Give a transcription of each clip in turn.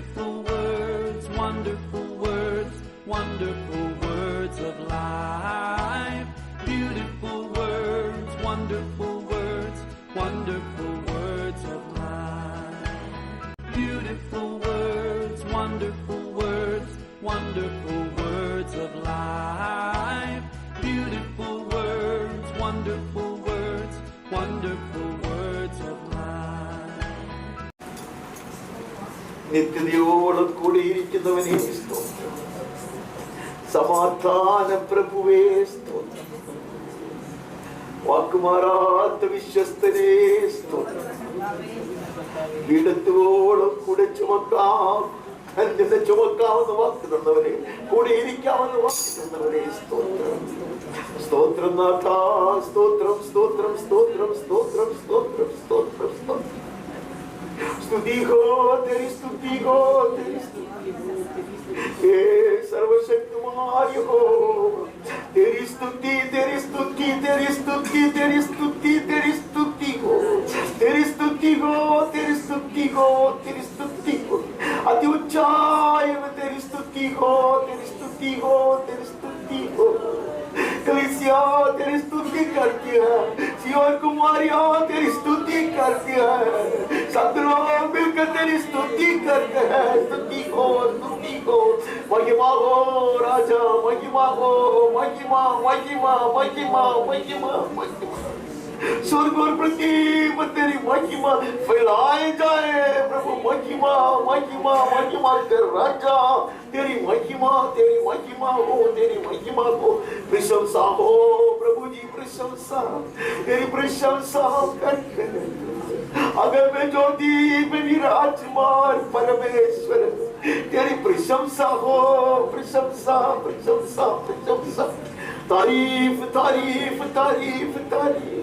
Beautiful words, wonderful words, wonderful words of life. Beautiful words, wonderful words, wonderful words of life. Beautiful words, wonderful words, wonderful words of life. Beautiful words, wonderful words, wonderful words of life. നിത്യതയോളം കൂടിയിരിക്കുന്നവനെ സ്തോത്രം. സമാധാന പ്രഭുവേ സ്തോത്രം. വാക്കുമാറാത്ത വിശ്വസ്തനേ സ്തോത്രം. ഇടത്തോളം കൂടെ ചുമക്കാം, കല്ലിനെ ചുമക്കാമെന്ന് വാക്ക് തന്നവരെ, കൂടിയിരിക്കാമെന്ന് വാക്ക് തന്നവരെ സ്തോത്രം. സ്തോത്രം നാഥ, സ്തോത്രം സ്തോത്രം സ്തോത്രം സ്തോത്രം സ്തോത്രം സ്തോത്രം സ്തോത്രം. स्तुति हो तेरी, स्तुति हो तेरी, हे सर्वशक्तिमान हो तेरी स्तुति, तेरी स्तुति, तेरी स्तुति, तेरी स्तुति, तेरी स्तुति हो, तेरी स्तुति हो, तेरी स्तुति हो, तेरी स्तुति हो. अति ऊंचाई में तेरी स्तुति हो, तेरी स्तुति हो, तेरी स्तुति हो. कलीसिया तेरी स्तुति करती है, सियोन कुमारियां तेरी स्तुति करती है, सब लोग मिलकर तेरी स्तुति करते हैं. स्तुति हो, स्तुति हो, महिमा हो राजा, महिमा हो, महिमा महिमा महिमा महिमा महिमा. स्वर्ग और पृथ्वी पर तेरी महिमा फैलाए जाए प्रभु. महिमा महिमा महिमा कर राजा, तेरी महिमा हो, तेरी महिमा हो. प्रशंसा हो प्रभु जी, प्रशंसा, तेरी प्रशंसा करके अगर मैं ज्योति में विराजमान परमेश्वर, तेरी प्रशंसा हो, प्रशंसा प्रशंसा प्रशंसा. तारीफ तारीफ तारीफ तारीफ.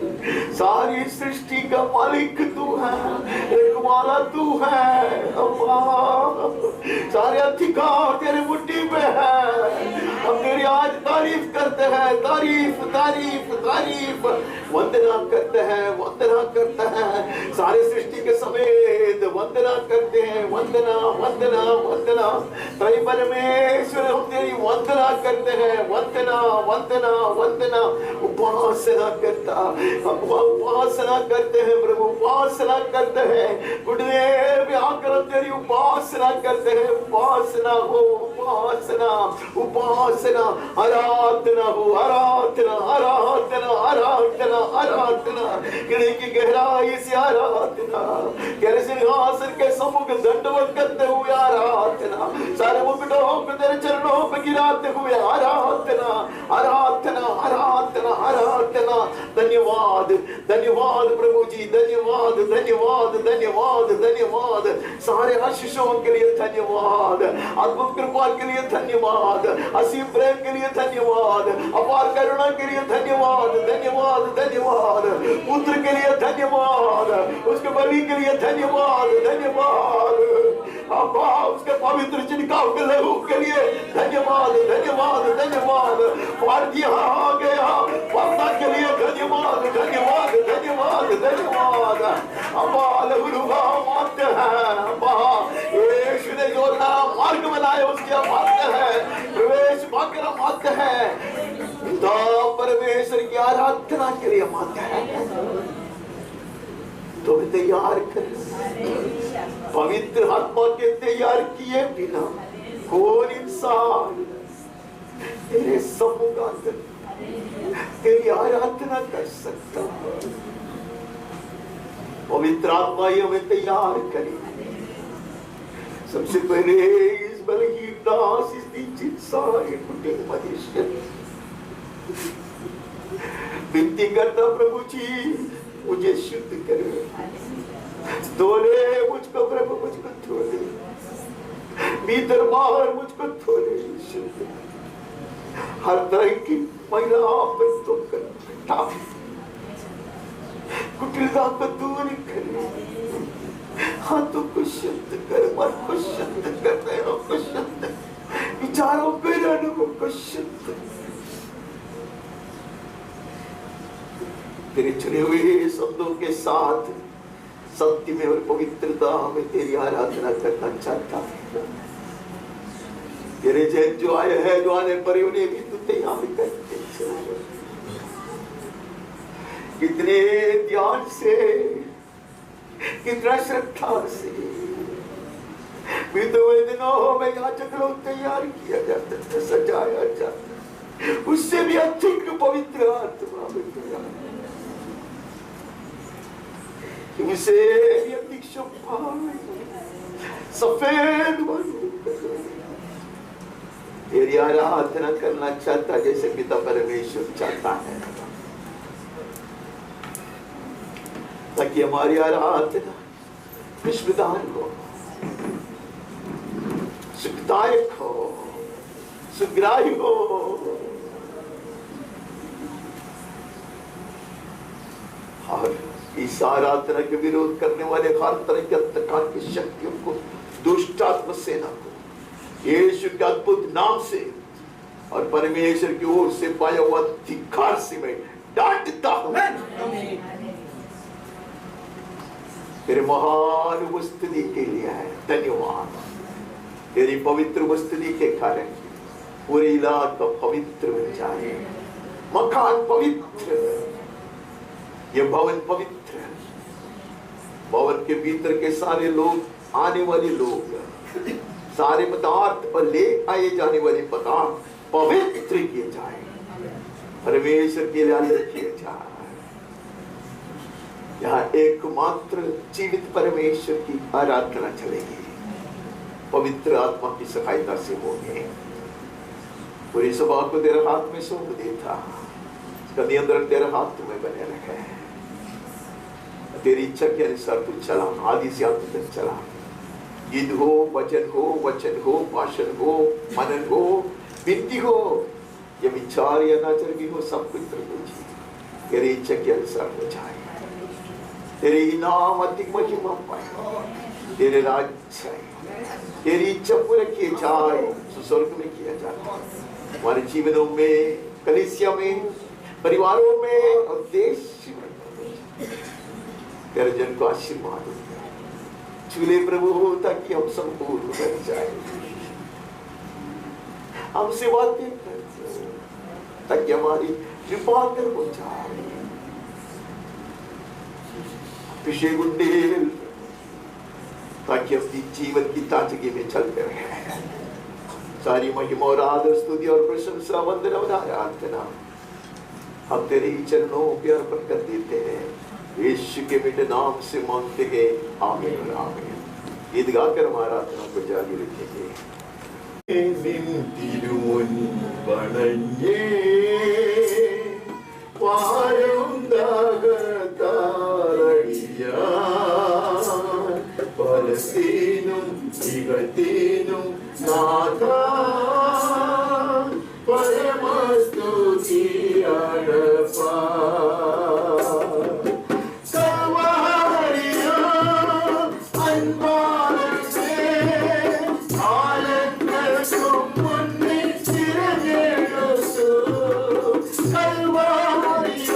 सारी सृष्टि का मालिक तू है, एक माला तू है. सारे अधिकार तेरे मुट्ठी में है. हम तेरी आज तारीफ करते हैं, तारीफ तारीफ तारीफ. वंदना करते हैं, वंदना करते हैं. सारे सृष्टि के समेत वंदना करते हैं. वंदना वंदना वंदना. त्रय परमेश्वर हम तेरी वंदना करते हैं. वंदना वंदना वंदना. उपासना करता, उपासना करते हैं प्रभु, उपासना करते हैं. गुरुदेव में आकर हम तेरी उपासना करते हैं. उपासना हो, उपासना उपासना. आराधना हो, आराधना आराधना आराधना आराधना. गिरने की गहराई से आराधना. तेरे सिंहासन के सम्मुख दंडवत करते हुए आराधना. सारे मुकुटों को तेरे चरणों पे गिराते हुए आराधना आराधना आराधना आराधना. धन्यवाद धन्यवाद प्रभु जी, धन्यवाद धन्यवाद धन्यवाद धन्यवाद. सारे आशीषों के लिए धन्यवाद, अद्भुत कृपा के लिए धन्यवाद, असीम प्रेम के लिए धन्यवाद, अपार करुणा के लिए धन्यवाद धन्यवाद धन्यवाद. पुत्र के लिए धन्यवाद, उसके बलि के लिए धन्यवाद धन्यवाद. अब्बा उसके पवित्र छिड़काव के लहू के लिए धन्यवाद धन्यवाद धन्यवाद. पार्टी आ गया पर्दा के लिए धन्यवाद धन्यवाद धन्यवाद धन्यवाद. अब्बा लहूलुगा मानते हैं. अब्बा यीशु ने जो मार्ग बनाया उसके मानते हैं, प्रवेश भाग्य मानते हैं. पिता परमेश्वर की आराधना के लिए मानते हैं. तो तैयार कर, पवित्र आत्मा के तैयार किए बिना कौन इंसान तेरे सम्मुख आकर तेरी आराधना कर सकता. पवित्र आत्मा ही हमें तैयार करे. सबसे पहले इस बलहीन दास, इस दीन सारे टूटे मनुष्य विनती करता प्रभु जी मुझे शुद्ध करे. धोले मुझको प्रभु, मुझको धोले, भीतर बाहर मुझको धोले. शुद्ध हर तरह की महिला पर तो कर कुटिलता को दूर करे. हाथों को शुद्ध कर, मन को शुद्ध कर, पैरों को शुद्ध, विचारों को, अनुभव को शुद्ध. तेरे चुने हुए शब्दों के साथ सत्य में और पवित्रता में तेरी आराधना करना चाहता है. तेरे जैन जो आए हैं, जो आने पर उन्हें भी तू तैयार करके कितने ध्यान से, कितना श्रद्धा से बीते दिनों में याचक लोग तैयार किया जाता था, सजाया जाता, उससे भी अधिक पवित्र आत्मा में तैयार, उसे भी अधिक सफेद तेरी आराधना करना चाहता जैसे पिता परमेश्वर चाहता है, ताकि हमारी आराधना विश्वदान हो, सुखदायक हो, सुग्राही हो। और इस आराधना के विरोध करने वाले हर तरह के अंधकार की शक्तियों को, दुष्ट आत्मा सेना को यीशु के अद्भुत नाम से और परमेश्वर की ओर से पाया हुआ अधिकार से मैं डांटता हूं। तेरे महान उपस्थिति के लिए है धन्यवाद। तेरी पवित्र उपस्थिति के कारण पूरे इलाका पवित्र बन जाए, मकान पवित्र, ये भवन पवित्र, भवन के भीतर के सारे लोग, आने वाले लोग, सारे पदार्थ और ले आए जाने वाले पदार्थ पवित्र किए जाए, परमेश्वर के लिए किए जाए। यहाँ एकमात्र जीवित परमेश्वर की आराधना चलेगी, पवित्र आत्मा की सहायता से होंगे। पूरी सभा को तेरे हाथ में सौंप देता, इसका नियंत्रण तेरे हाथ में बने रखे। तेरी इच्छा के अनुसार तू चला, आदि से अंत तक चला। गीत हो, वचन हो, भाषण हो, मनन हो, विनती हो, ये विचार या नाचर भी हो, सब कुछ प्रभु जी तेरी इच्छा के अनुसार हो जाए। तेरे इनाम अधिक महिमा पाए, तेरे राज्य, तेरी इच्छा पूरा किए जाए, स्वर्ग में किया जाए, हमारे जीवनों में, कलीसिया में, परिवारों में और देश में। तेरे जन को आशीर्वाद हो, छूले प्रभु ताकि हम संपूर्ण बन जाए, हमसे बातें कर ताकि हमारी कृपा कर हो जाए। अभिषेक उंडेल ताकि अपनी जीवन की ताजगी में चलते रहे। सारी महिमा और आदर, स्तुति और प्रशंसा, वंदना और आराधना हम तेरे ही चरणों पे अर्पण कर देते हैं। यीशु के मीठे नाम से मांगते हैं, आमीन और आमीन। गीत गाकर हमारा आराधना को जारी रखेंगे। പലസ്തീനും ജഗത്തിനും നാഥ പരമസ്തുതിയർപ്പാ സർവ്വഹരിയ അൻപാലേ ആലങ്ങൾക്കും മുന്നിൽ ചിരഞ്ഞെഴുത്തു സർവ്വഹരിയ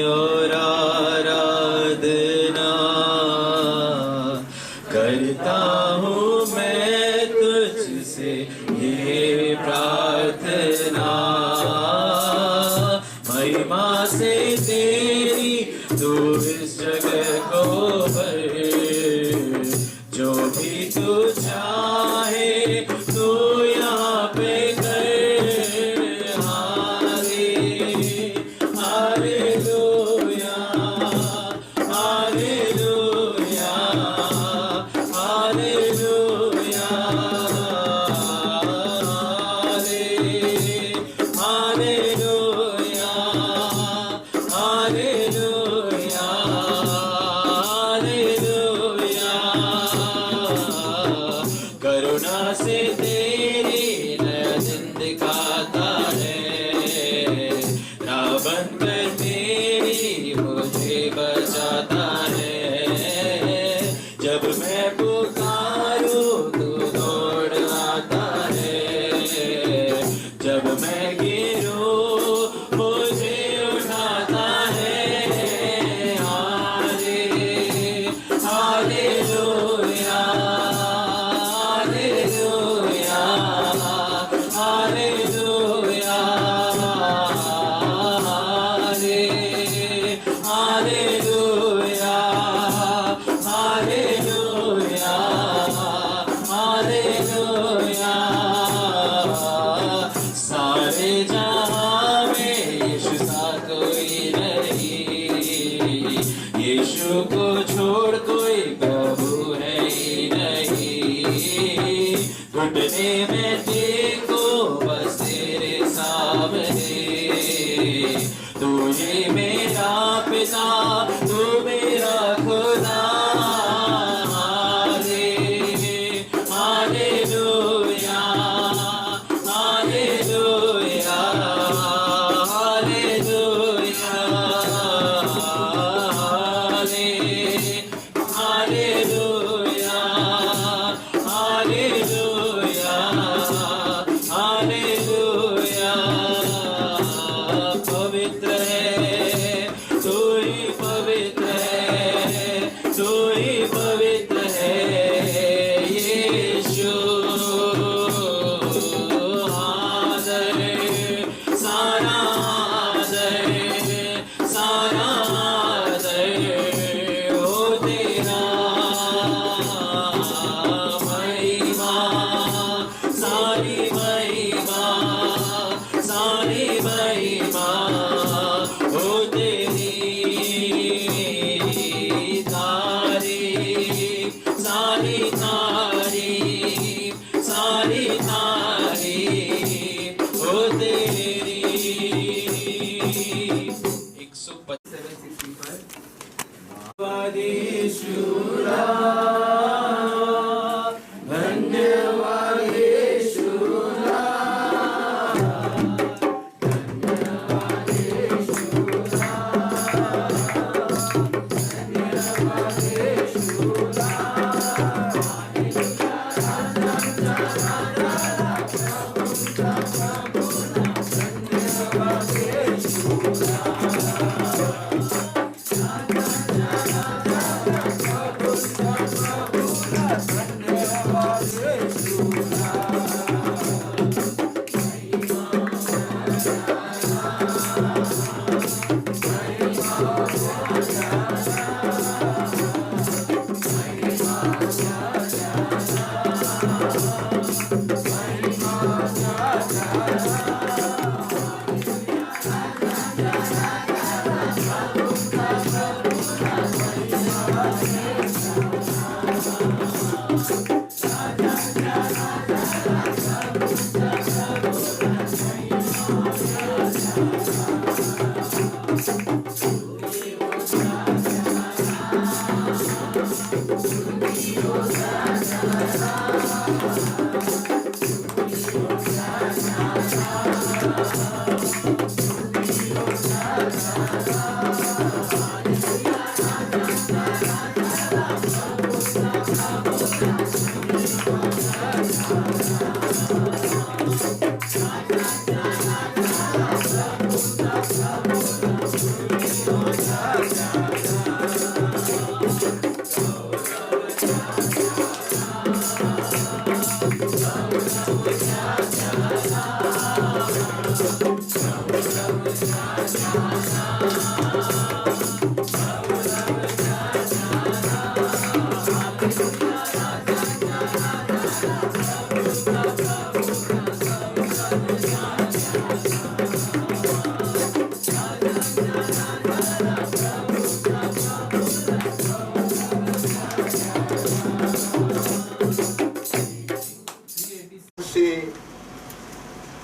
और आराधना करता हूँ मैं तुझसे ये प्रार्थना। महिमा से तेरी तू इस जगह को भर, जो भी तू चाहे तू यहाँ पे कर। Hallelujah hallelujah hallelujah hallelujah hallelujah hallelujah. करुणा से तेरी नया दिन दिखाता है, रावण पर तेरी मुझे बचाता है। जब मैं पुकारूं तू दौड़ आता है, जब मैं गिरूं मुझे उठाता है। Hallelujah hallelujah hallelujah hallelujah hallelujah hallelujah. सारे जहां में यीशु सा कोई नहीं, यीशु को छोड़ कोई प्रभु है ही नहीं। घुटने में देखो बस तेरे सामने, तू ही मेरा पिता तू मेरा खुदा। Hallelujah hallelujah hallelujah hallelujah hallelujah hallelujah. पवित्र है तू ही पवित्र है, तू ही पवित्र है यीशु। आदर सारा आदर सारा आदर हो तेरा। महिमा सारी महिमा सारी महिमा हो तेरी। तारीफ सारी तारीफ सारी तारीफ हो तेरी। 155 वादेशुरा धन्यवाद यीशुरा धन्यवाद यीशुरा धन्यवाद यीशुरा। से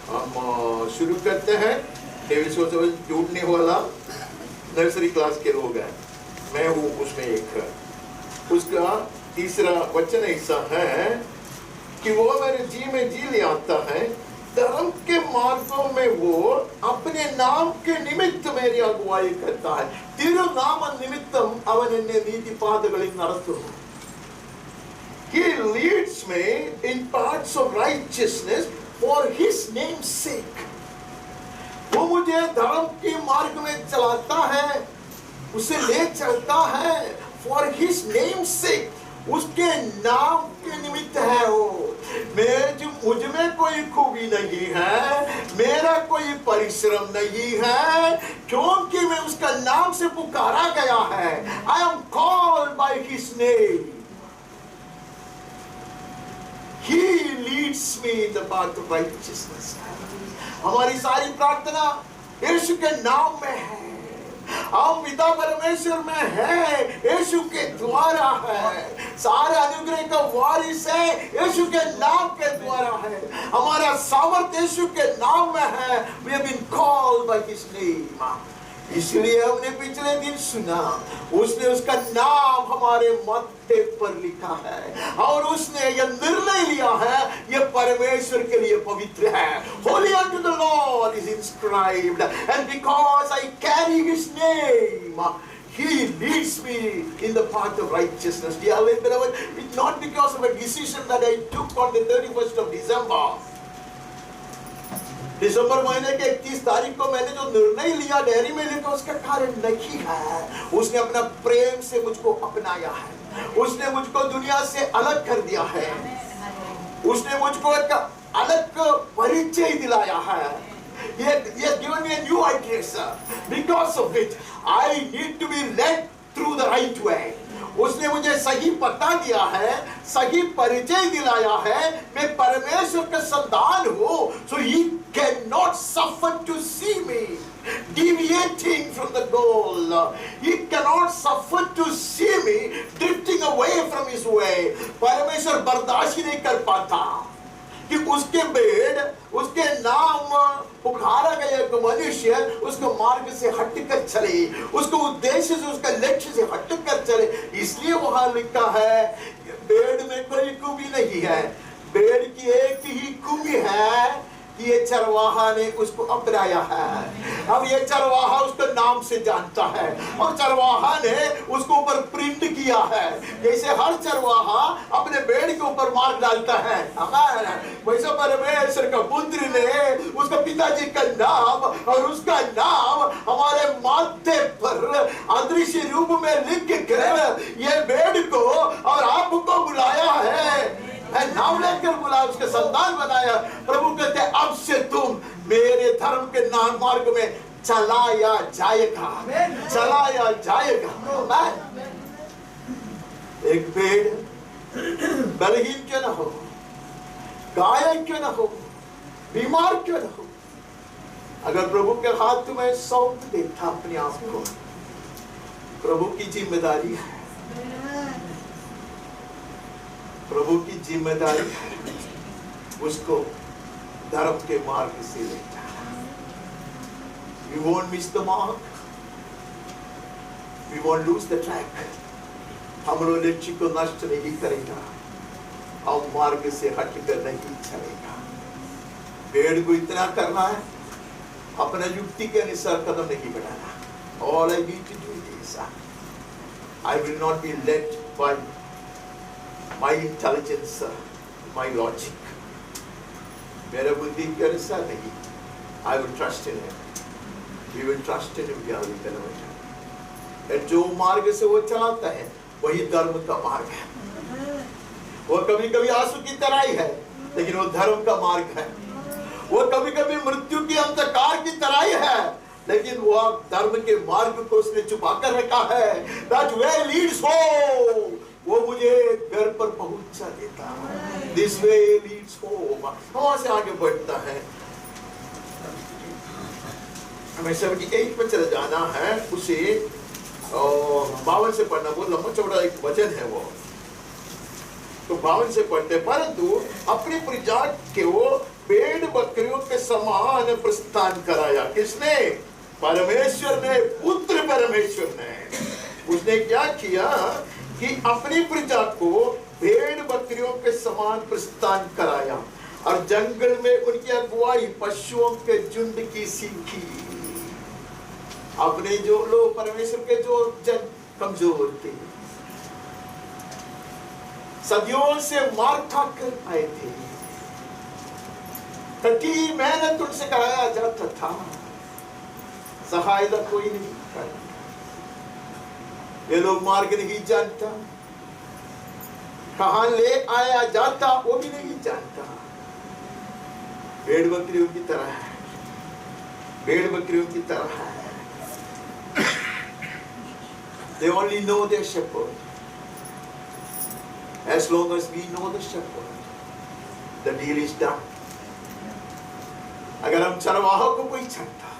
हम शुरू करते हैं। डेविड सोचो टूटने वाला नर्सरी क्लास के लोग हैं, मैं हूँ उसमें एक। उसका तीसरा वचन ऐसा है कि वो मेरे जी में जी ले आता है, धर्म के मार्गों में वो अपने नाम के निमित्त मेरी अगुवाई करता है। तिरुनाम निमित्तम अवन एन्ने नीति पादगलिल नडत्तुनु। He leads me in paths of righteousness for His name's sake. वो मुझे धर्म के मार्ग में चलाता है, उसे ले चलता है for His name's sake. उसके नाम के निमित्त है वो। मुझ में कोई खूबी नहीं है, मेरा कोई परिश्रम नहीं है, क्योंकि मैं उसका नाम से पुकारा गया है। I am called by His name. He leads me in the path of righteousness. हमारी सारी प्रार्थना यीशु के नाम में है। हम पिता परमेश्वर में है, यीशु के द्वारा है। सारे अनुग्रह का वारिस है, यीशु के नाम के द्वारा है। हमारा सामर्थ यीशु के नाम में है। We have been called by His name. इसलिए हमने पिछले दिन सुना, उसने उसका नाम हमारे माथे पर लिखा है और उसने यह निर्णय लिया है, यह परमेश्वर के लिए पवित्र है। Holy unto the Lord is inscribed, and because I carry His name, He leads me in the path of righteousness. Dearly beloved, it's not because of a decision that I took on the 31st of December. दिसंबर महीने के 31 तारीख को मैंने जो निर्णय लिया diary में लिखा, उसका कारण नहीं है। उसने अपना प्रेम से मुझको अपनाया है, उसने मुझको दुनिया से अलग कर दिया है, उसने मुझको एक अलग परिचय दिलाया है। He has given me a new address. Because of it, I need to be led through the right way. उसने मुझे सही पता दिया है, सही परिचय दिलाया है। मैं परमेश्वर का संतान हूँ, so He cannot suffer to see me deviating from the goal. He cannot suffer to see me drifting away from His way. परमेश्वर बर्दाश्त ही नहीं कर पाता कि उसके बेड, उसके नाम पुकारा गया एक मनुष्य उसको मार्ग से हटकर चले, उसको उद्देश्य से, उसका लक्ष्य से हटकर चले। इसलिए वहां लिखा है, बेड में कोई खूबी नहीं है, बेड की एक ही खूबी है कि ये चरवाहा ने उसको अपनाया है। अब ये चरवाहा उसको नाम से जानता है और चरवाहा ने उसको ऊपर प्रिंट किया है। जैसे हर चरवाहा अपने भेड़ के ऊपर मार्क डालता है, वैसे परमेश्वर का पुत्र ने उसका पिताजी का नाम और उसका नाम हमारे माथे पर अदृश्य रूप में लिख कर ये भेड़ को और आपको बुलाया है, नाम लेकर बुलाया, उसके संतान बनाया। प्रभु कहते हैं, अब से तुम मेरे धर्म के नाम मार्ग में चलाया जाएगा, चलाया जाएगा। एक भेड़ बलहीन क्यों न हो, घायल क्यों न हो, बीमार क्यों न हो, अगर प्रभु के हाथ में सौंप देता अपने आप को, प्रभु की जिम्मेदारी है, प्रभु की जिम्मेदारी है उसको धर्म के मार्ग से ले जाना। We won't miss the mark, we won't lose the track. हम लक्ष्य को नष्ट नहीं करेगा, हम मार्ग से हटकर नहीं चलेगा। भेड़ को इतना करना है, अपना युक्ति के अनुसार कदम नहीं बढ़ाना। All I need to do is I will not be led by my intelligence, my logic. मेरा बुद्धि के अनुसार नहीं, I will trust in Him. We will trust in Him. जो मार्ग से वो चलाता है वही धर्म का मार्ग है। वो कभी कभी आंसू की तराई है, लेकिन वो धर्म का मार्ग है। वो कभी कभी मृत्यु की अंधकार की तराई है, लेकिन वो धर्म के मार्ग को उसने छुपा कर रखा है। That way leads home, वो मुझे घर पर पहुंचा देता है। This way leads home, वहां से आगे बढ़ता है। हमें 78 पे चले जाना है, उसे 52 से पढ़ना, बहुत लंबा चौड़ा एक वचन है वो, तो 52 से पढ़ते। परंतु अपनी प्रजा के वो भेड़ बकरियों के समान प्रस्थान कराया। किसने? परमेश्वर ने, पुत्र परमेश्वर ने। उसने क्या किया कि अपनी प्रजा को भेड़ बकरियों के समान प्रस्थान कराया और जंगल में उनकी अगुवाई पशुओं के झुंड की सीखी। अपने जो लोग, परमेश्वर के जो जन कमजोर थे, सदियों से मार खाकर आए थे, कठिन मेहनत उनसे कराया जाता था, सहायता कोई नहीं करता। ये लोग मार्ग नहीं जानता, कहां ले आया जाता वो भी नहीं जानता। भेड़ बकरियों की तरह है, भेड़ बकरियों की तरह है। They only know their shepherd. As long as we know the shepherd, the deal is done. अगर हम चरवाहों को कोई जानता,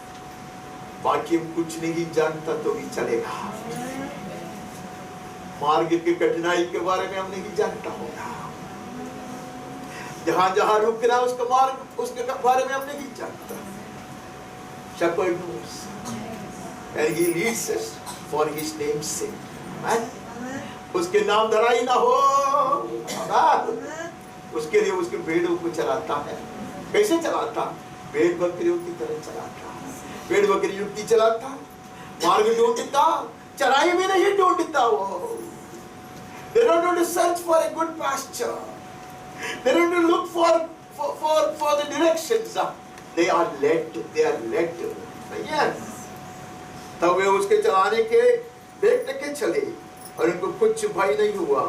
बाकी हम कुछ नहीं जानता तो भी चलेगा। मार्ग की कठिनाई के बारे में हम नहीं जानता होगा, जहां जहां रुकना उसका मार्ग, उसके बारे में हम नहीं जानता। Shepherd knows, and he leads us for his name's sake. Amen. उसके नाम धराई ना हो, उसके लिए उसके भेड़ों को चलाता है। कैसे चलाता? भेड़ बकरियों की तरह चलाता, भेड़ बकरी युक्ति चलाता, मार्ग ढूंढता, चराई भी नहीं ढूंढता वो। They don't want to search for a good pasture. They don't want to look for the directions. They are led. Yes. तब वे उसके चलाने के देखते के चले और उनको कुछ भय नहीं हुआ,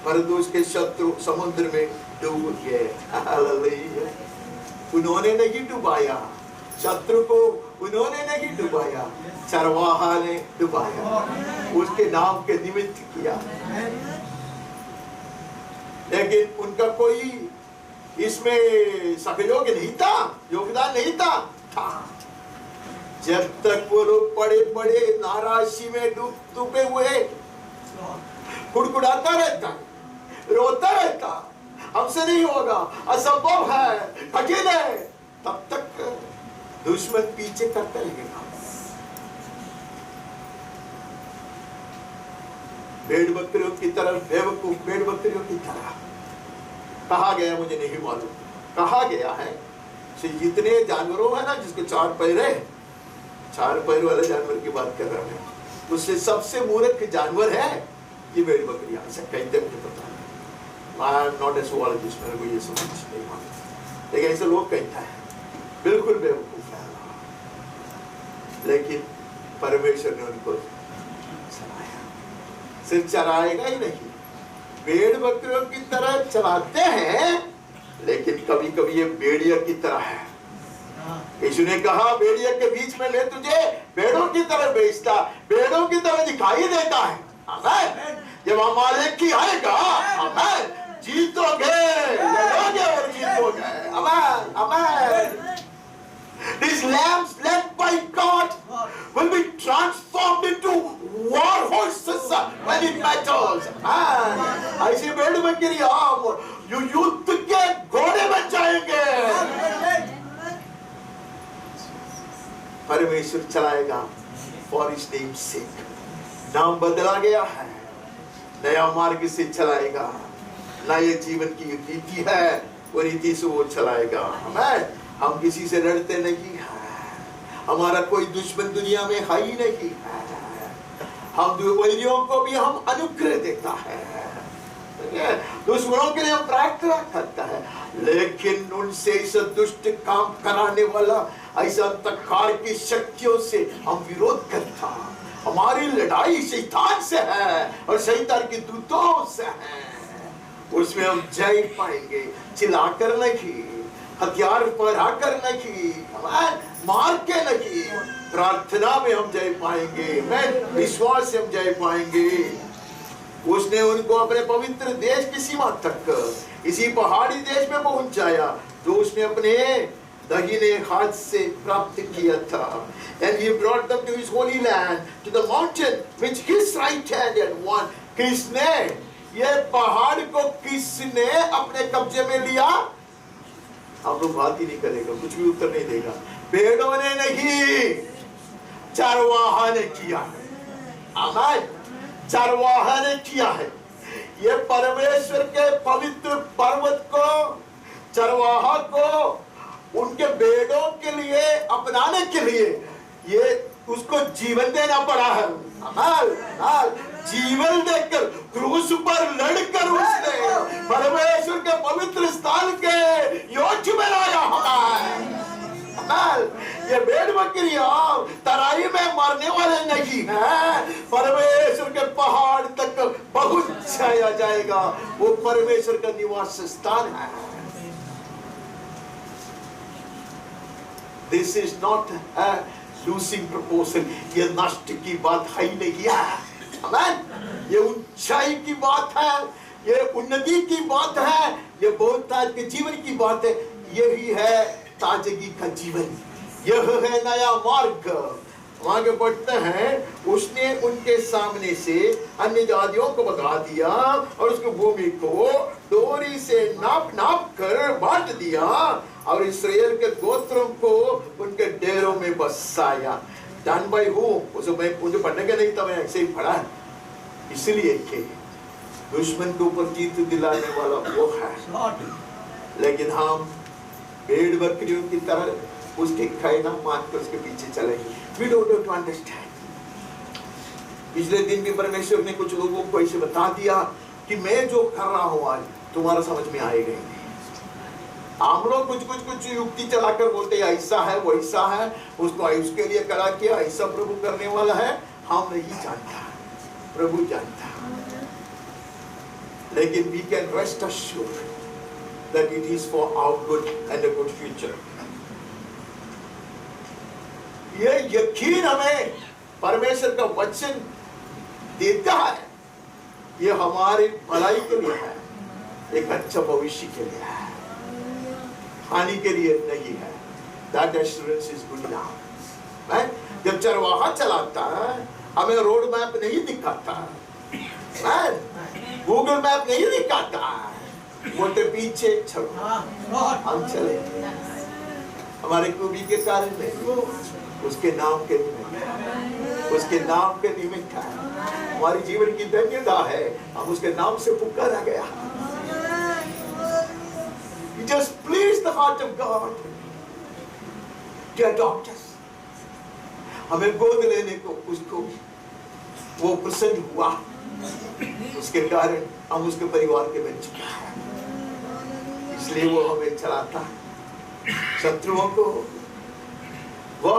परंतु उसके शत्रु समुद्र में डूब गए। हालेलुया। उन्होंने नहीं डुबाया शत्रु को, उन्होंने नहीं डुबाया, चरवाहा ने डुबाया, उसके नाम के निमित्त किया। लेकिन उनका कोई इसमें सहयोग नहीं था, योगदान नहीं था। जब तक वो लोग बड़े बड़े नाराजी में डूबे हुए कुड़कुड़ाता रहता, रोता रहता, हमसे नहीं होगा, असंभव है, कठिन है, तब तक दुश्मन पीछे करता रहेगा। भेड़ बकरियों की तरह, बेवकूफ भेड़ बकरियों की तरह। कहा गया मुझे नहीं मालूम, कहा गया है जितने जानवरों है ना, जिसके चार पैर है, चार पैर वाले जानवर की बात कर रहा हूं, उससे सबसे मूर्ख जानवर है ये भेड़ बकरियां। ऐसा कहते मुझे पता नहीं, I am not a zoologist, मेरे को ये समझ नहीं मालूम, लेकिन ऐसे लोग कहता है, बिल्कुल बेवकूफ है। लेकिन परमेश्वर ने उनको चलाया, सिर्फ चलाएगा ही नहीं, भेड़ बकरियों की तरह चलाते हैं, लेकिन कभी कभी ये भेड़िया की तरह है। यीशु ने कहा, भेड़िया के बीच में मैं तुझे भेड़ों की तरह भेजता, भेड़ों की तरह दिखाई देता है। आमीन। जब अमालेक की आएगा, आमीन, जीतोगे, लड़ोगे और जीतोगे। आमीन, आमीन। These lambs led by God will be transformed into war horses when it matters. ऐसी भेड़ बकरियां युद्ध के घोड़े बन जाएंगे। परमेश्वर चलाएगा for his name's sake। नाम बदला गया है, नया मार्ग से चलाएगा, नए जीवन की रीति है, वो रीति से वो चलाएगा। हमें, हम किसी से लड़ते नहीं हैं, हमारा कोई दुश्मन दुनिया में है ही नहीं है, हम वैरियों को भी हम अनुग्रह देता है, दुश्मनों के लिए हम प्रार्थना करता है, लेकिन उनसे इस दुष्ट काम कराने वाला ऐसा अंधकार की शक्तियों से हम विरोध करता। हमारी लड़ाई शैतान से है और शैतान की दूतों से है, उसमें हम जय पाएंगे, चिल्लाकर नहीं, हथियार पहराकर नहीं, मार के नहीं, प्रार्थना में हम जय पाएंगे, मैं विश्वास से हम जय पाएंगे। उसने उनको अपने पवित्र देश की सीमा तक, इसी पहाड़ी देश में पहुंचाया जो उसने अपने दाहिने हाथ से प्राप्त किया था। And he brought them to his holy land, to the mountain which his right hand had won. किसने ये पहाड़ को किसने अपने कब्जे में लिया? आप लोग बात ही नहीं करेगा, कुछ भी उत्तर नहीं देगा। भेड़ों ने नहीं, चरवाहा ने किया है। आमीन। चरवाहा ने किया है। ये परमेश्वर के पवित्र पर्वत को, चरवाहा को उनके भेड़ों के लिए अपनाने के लिए ये उसको जीवन देना पड़ा है। जीवन देकर क्रूस पर लड़कर उसने परमेश्वर के पवित्र स्थान के योग्य बनाया हमें। ये भेड़ बकरियां तराई में मरने वाले नहीं है, परमेश्वर के पहाड़ तक पहुंचाया जाएगा। वो परमेश्वर का निवास स्थान है। This is not a losing proposal. ये नष्ट की बात है ही नहीं है। आमीन। ये ऊंचाई की बात है, ये उन्नति की बात है, ये बहुतायत के जीवन की बात है। यही है ताजगी का जीवन, यह है नया मार्ग। आगे बढ़ते हैं। उसने उनके सामने से अन्य जातियों को भगा दिया और उसकी भूमि को डोरी से नाप नाप कर बांट दिया और इस्राएल के गोत्रों को उनके डेरों में बसाया। डन बाय हूम, मुझे पढ़ने का नहीं था, मैं ऐसे ही पढ़ा, इसलिए कि दुश्मन के ऊपर जीत दिलाने वाला वो है। लेकिन हम भेड़ बकरियों की तरह उसके कहना मानकर उसके पीछे चलेंगे। We don't have to understand. पिछले दिन भी परमेश्वर ने कुछ लोगों को ऐसे बता दिया कि मैं जो कर रहा हूं आज तुम्हारा समझ में आएगा ही नहीं। हम लोग कुछ युक्ति चलाकर बोलते हैं ऐसा है वैसा है, उसको उसके लिए करा किया, ऐसा प्रभु करने वाला है। हम नहीं जानता, प्रभु जानता। लेकिन we can rest assured that it is for our good and a good future. ये यकीन हमें परमेश्वर का वचन देता है, ये हमारी भलाई के लिए है, एक अच्छा भविष्य के लिए है, हानि के लिए नहीं है। That assurance is good enough. जब चरवाहा चलाता है, हमें रोड मैप नहीं दिखाता, गूगल मैप नहीं दिखाता, बोलते पीछे चलो, हम चले। हमारे खूबी के कारण नहीं, उसके नाम के निमित्त, उसके नाम के निमित्त है। हमारी जीवन की धन्यता है, हम उसके नाम से पुकारा गया। He just pleased the heart of God to adopt us. हमें गोद लेने को उसको वो प्रसन्न हुआ, उसके कारण हम उसके परिवार के बन चुके हैं। इसलिए वो हमें चलाता है। शत्रुओं को वो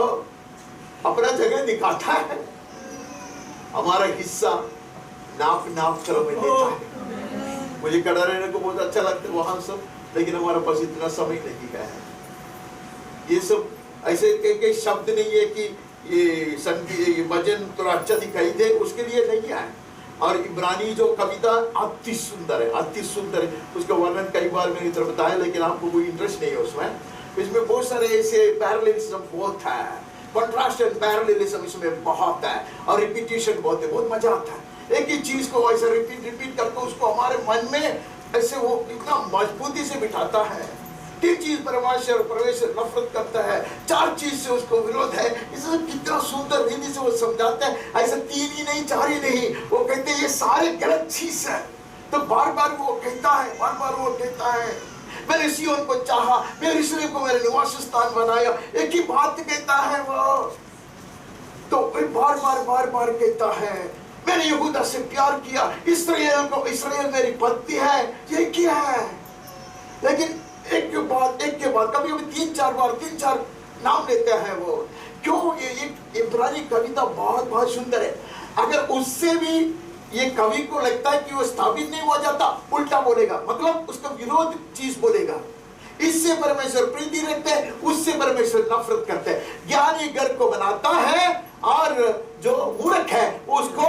अपना जगह दिखाता है, हमारा हिस्सा नाप नाप कर हमें देता है। मुझे खड़ा रहने को बहुत अच्छा लगता है वहां सब, लेकिन हमारे पास इतना समय नहीं है। ये सब ऐसे कई शब्द नहीं है कि ये वचन थोड़ा अच्छा दिखाई दे, उसके लिए नहीं है। और इब्रानी जो कविता अति सुंदर है, अति सुंदर है। उसका वर्णन कई बार मैंने इधर बताया, लेकिन आपको कोई इंटरेस्ट नहीं है उसमें। इसमें बहुत सारे ऐसे पैरेललिज्म बहुत है, कंट्रास्ट एंड पैरेललिज्म इसमें बहुत है, और रिपीटिशन बहुत है, बहुत मजा आता है। एक ही चीज को ऐसे रिपीट करके उसको हमारे मन में ऐसे वो इतना मजबूती से बिठाता है। 3 चीज परमेश्वर नफरत करता है, 4 चीज से उसको विरोध है। इसे कितना सुंदर रीति से वो समझाता है। ऐसा 3 ही नहीं, 4 ही नहीं, वो कहते हैं ये सारे गलत चीज है। तो बार बार वो कहता है, बार बार वो कहता है, मैंने सिय्योन को चाहा, मैंने यरूशलेम को मेरा निवास स्थान बनाया। एक ही बात कहता है वो, तो बार बार कहता है, मैंने यहूदा से प्यार किया, इस्राएल मेरी पत्नी है। ये क्या है? लेकिन एक के बाद कभी 3-4 बार 3-4 नाम लेते हैं वो। क्यों? ये इब्रानी कविता बहुत सुंदर है। अगर उससे भी ये कवि को लगता है कि वो स्थापित नहीं हो जाता, उल्टा बोलेगा, मतलब उसका विरोध चीज बोलेगा। इससे परमेश्वर प्रीति रखते हैं, उससे परमेश्वर नफरत करते हैं। ज्ञानी घर को बनाता है और जो मूर्ख है उसको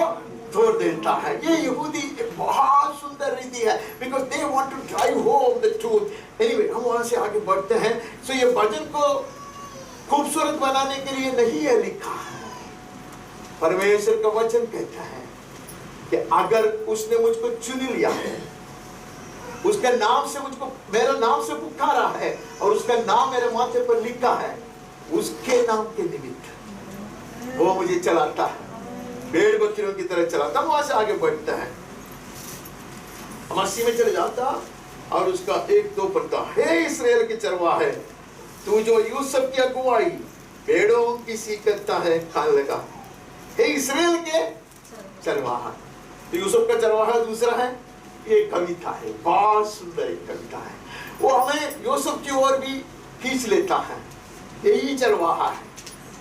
तोड़ देता है। ये यहूदी एक बहुत सुंदर रीति है, because they want to drive home the truth. Anyway, हम वहां से आगे बढ़ते हैं। सो ये भजन को खूबसूरत बनाने के लिए नहीं है लिखा है। परमेश्वर का वचन कहता है कि अगर उसने मुझको चुन लिया है, उसके नाम से मुझको, मेरे नाम से पुकारा है और उसका नाम मेरे माथे पर लिखा है, उसके नाम के निमित्त वो मुझे चलाता है, भेड़ बकरियों की तरह चलाता। वहां से आगे बढ़ता है, 80 में चले जाता और उसका 1-2 पढ़ता। हे इस्राएल के चरवाहे, तू जो यूसुफ की अगुवाई भेड़ों की सी करता है, कान लगा। हे इस्राएल के चरवाहा, तो यूसुफ का चरवाहा दूसरा है। ये कविता है, बहुत सुंदर एक कविता है। वो हमें यूसुफ की ओर भी खींच लेता है। यही चरवाहा है,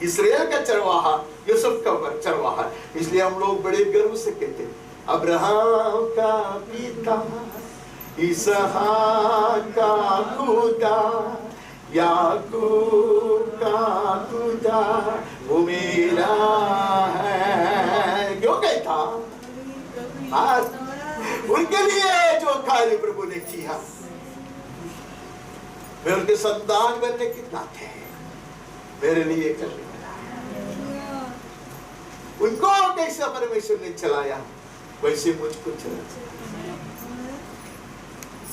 इस्राएल का चरवाहा, यूसुफ का चरवाहा। इसलिए हम लोग बड़े गर्व से कहते हैं, अब्राहम का पिता, इसहाक का खुदा, याकूब का खुदा, वो मेरा है। क्यों कहता? उनके लिए जो कार्य प्रभु ने किया, मैं उनके संतान बनने के नाते मेरे लिए करने वाला। उनको कैसा परमेश्वर ने चलाया, वैसे मुझको चला।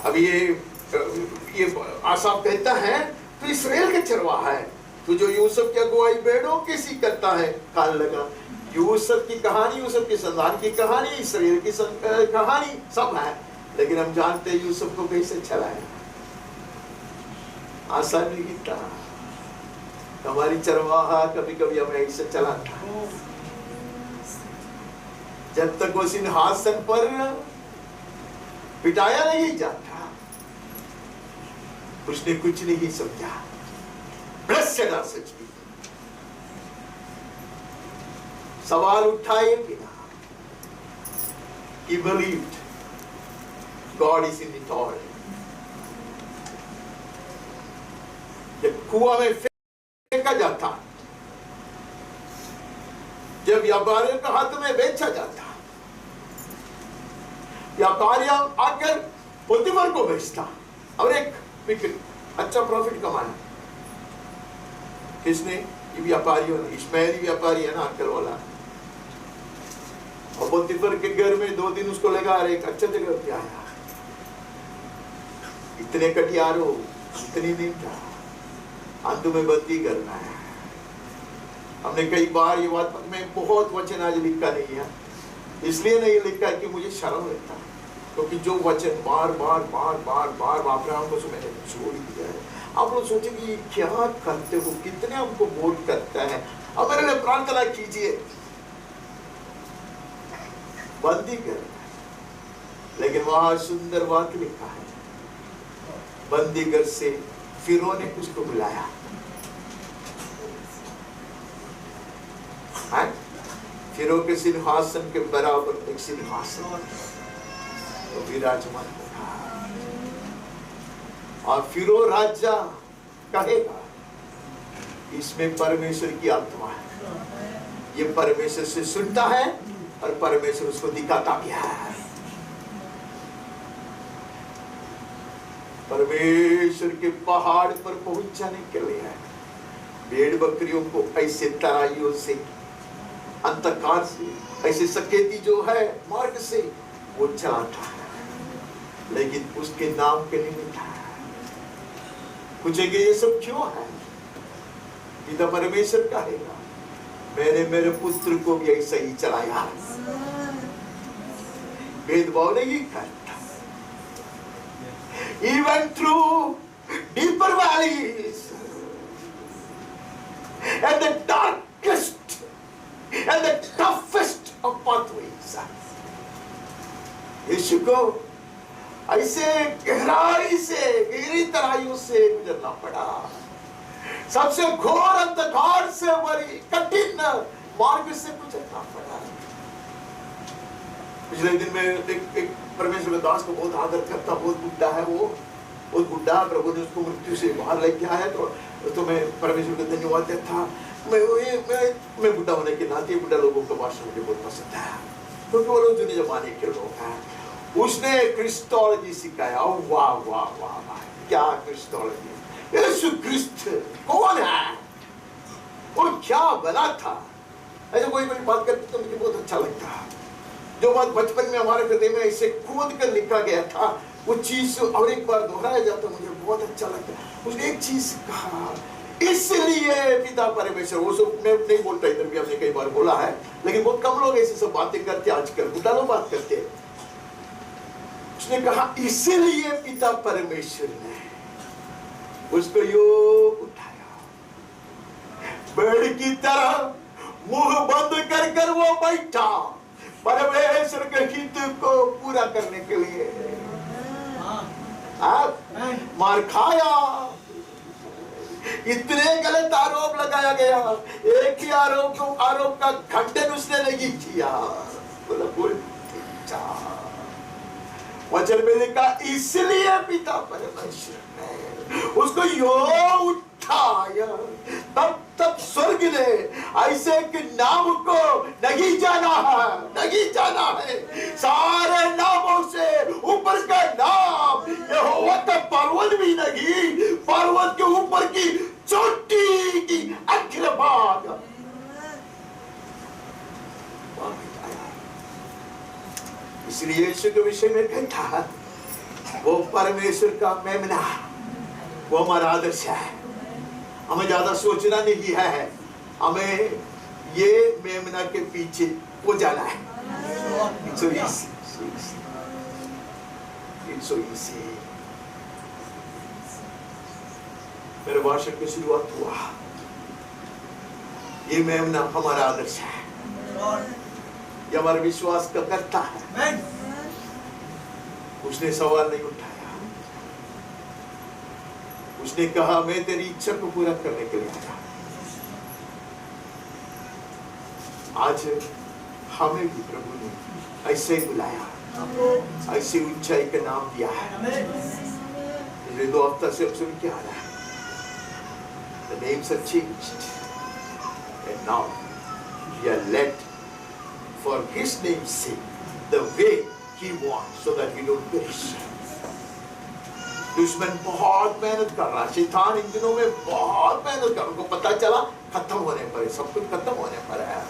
अब ये आसाफ कहता है, तो इस्राएल के चरवाहा है, तो जो यूसुफ की अगुवाई भेड़ों की सी करता है, कान लगा। यूसुफ की कहानी, यूसुफ की संतान की कहानी, इस्राएल की कहानी सब है, लेकिन हम जानते हैं यूसुफ को कैसे चलाया। आसान नहीं था। हमारी चरवाहा कभी कभी हमें ऐसे चलाता, जब तक वो सिंहासन पर बिठाया नहीं जाता उसने कुछ नहीं समझा। Blessed are such people. सवाल उठाए बिना, he believed God is in it all। जब कुआं में फेंका जाता, जब व्यापारियों के हाथ में बेचा जाता, व्यापारी आकर पोतीफर को बेचता और एक बिक्री अच्छा प्रॉफिट कमाया। किसने? ये व्यापारियों ने, इश्माएली व्यापारी है ना, आकर वाला। और पोतीफर के घर में 2 दिन उसको लगा, अरे एक अच्छा जगह पे आया, इतने कटियारो, इतनी दिन था, अंत में बंदी करना है। हमने कई बार ये बात में बहुत वचन आज लिखा नहीं है, इसलिए नहीं लिखा कि मुझे शर्म लगता है, क्योंकि जो वचन बार बार बार बार बार अब्राहम को मैंने छोड़ दिया है। आप लोग सोचेंगे ये क्या करते हो, कितने हमको बोल करता है। अब मेरे लिए प्रार्थना कीजिए, बंदी कर। लेकिन वहां सुंदर बात लिखा है, बंदीगर से फिरौन ने उसको बुलाया। फिरौन के सिंहासन के बराबर एक सिंहासन तो विराजमान होगा, और फिरौन राजा कहेगा इसमें परमेश्वर की आत्मा है। ये परमेश्वर से सुनता है और परमेश्वर उसको दिखाता भी है। परमेश्वर के पहाड़ पर पहुंच जाने के लिए भेड़ बकरियों को ऐसे तराइयों से, अंधकार से, ऐसे सकेती जो है मार्ग से वो चलाता है, लेकिन उसके नाम के निमित्त है। पूछेंगे ये सब क्यों है? पिता परमेश्वर कहेगा मैंने मेरे पुत्र को भी ऐसा ही चलाया, भेदभाव नहीं करता। Even through deeper valleys and the darkest and the toughest of pathways, यीशु को ऐसे गहराई से, गहरी तराइयों से गुजरना पड़ा, सबसे घोर अंधकार से भरी कठिन मार्ग से गुजरना पड़ा। पिछले दिन में एक परमेश्वर दास को बहुत आदर करता, बहुत बुढ़ा है वो, वो बुढ़ा प्रभु ने उसको मृत्यु से बाहर लेके आया तो मैं परमेश्वर को धन्यवाद देता। मैं बुढ़ा होने के नाते बुढ़ा लोगों का भाषण मुझे बहुत पसंद है, क्योंकि वो लोग जुने जमाने के लोग हैं। उसने क्रिस्टोलॉजी सिखाया। वाह वाह वाह वाह, क्या क्रिस्टोलॉजी! यीशु क्रिस्त कौन है, वो क्या बना था? ऐसे कोई बात करते तो मुझे बहुत अच्छा लगता है। जो बात बचपन में हमारे हृदय में ऐसे खोद कर लिखा गया था, वो चीज और एक बार दोहराया जाता मुझे बहुत अच्छा लगता है। उसने एक चीज कहा, इसलिए पिता परमेश्वर, वो सब मैं नहीं बोलता, इधर भी हमने कई बार बोला है, लेकिन बहुत कम लोग ऐसी सब बातें करते आजकल, बुढ़ा लोग बात करते हैं। उसने कहा इसलिए पिता परमेश्वर ने उसको यो उठाया, पेड़ की तरह मुंह बंद कर कर वो बैठा परमेश्वर के हित को पूरा करने के लिए। आप मार खाया, इतने गलत आरोप लगाया गया, एक ही आरोप का खंडन उसने नहीं किया। वचन में लिखा इसलिए पिता परमेश्वर ने उसको यो उठाया। तब स्वर्ग ने ऐसे एक नाम को नहीं जाना है, सारे नामों से ऊपर का नाम यहोवा का पर्वत भी नहीं, पर्वत के ऊपर की चोटी की अग्रभाग। इसलिए यीशु के विषय में कहता, वो परमेश्वर का मेमना, वो हमारा आदर्श है। हमें ज्यादा सोचना नहीं है, हमें ये मेमना के पीछे हो जाना है। It's so easy. मेरे भाषण की शुरुआत हुआ, ये मेमना हमारा आदर्श है, ये हमारा विश्वास का करता है। उसने सवाल नहीं उठाया, उसने कहा मैं तेरी इच्छा को पूरा करने के लिए आया। आज हमें भी प्रभु ने ऐसे ही बुलाया, ऐसी ऊंचाई का नाम दिया है। पिछले 2 हफ्ता से हम सुन के आ रहा है, the names have changed and now we are led for his name's sake, the way he wants, so that we don't perish. दुश्मन बहुत मेहनत कर रहा है, शैतान इन दिनों में बहुत मेहनत कर रहा है। उनको पता चला खत्म होने पर, सब कुछ खत्म होने पर है,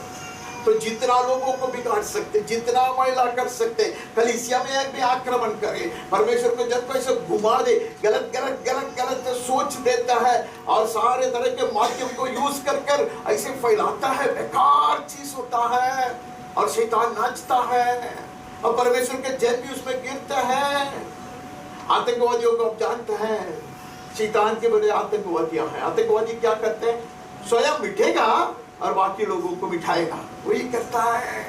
तो जितना लोगों को बिगाड़ सकते, जितना मैला कर सकते, कलीसिया में एक भी आक्रमण करे, परमेश्वर को जब कैसे घुमा दे, गलत गलत गलत गलत सोच देता है और सारे तरह के माध्यम को यूज कर कर ऐसे फैलाता है, बेकार चीज होता है और शैतान नाचता है और परमेश्वर के जन भी उसमें गिरते हैं। आतंकवादियों को आप जानते हैं, शैतान के बड़े आतंकवादियां हैं। आतंकवादी क्या करते हैं, स्वयं मिटेगा और बाकी लोगों को मिठाएगा, वही करता है।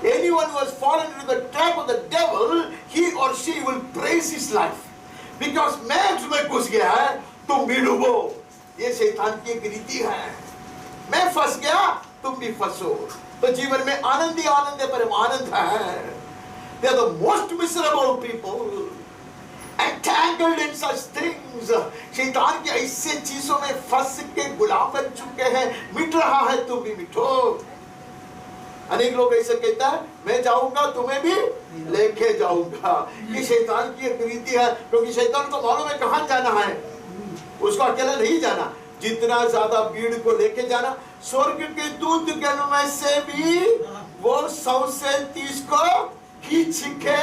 Anyone who has fallen into the trap of the devil, he or she will praise his life, because मैं उसमें घुस गया है, तुम भी डूबो। ये शैतान की एक रीति है, मैं फंस गया तुम भी फंसो, तो जीवन में आनंद ही आनंद है, परमानंद है। They are the most miserable people, entangled in such things. शैतान की ऐसे चीजों में फंस के गुलाम बन चुके हैं, मिट रहा है तुम भी मिटो। अनेक लोग ऐसे कहता है, मैं जाऊंगा तुम्हें भी लेके जाऊंगा। ये शैतान की एक रीति है, क्योंकि शैतान को मालूम है कहां जाना है, उसको अकेला नहीं जाना, जितना ज्यादा भीड़ को लेके जाना। स्वर्ग के दूत गण में से भी वो 100 से 30 को खींच के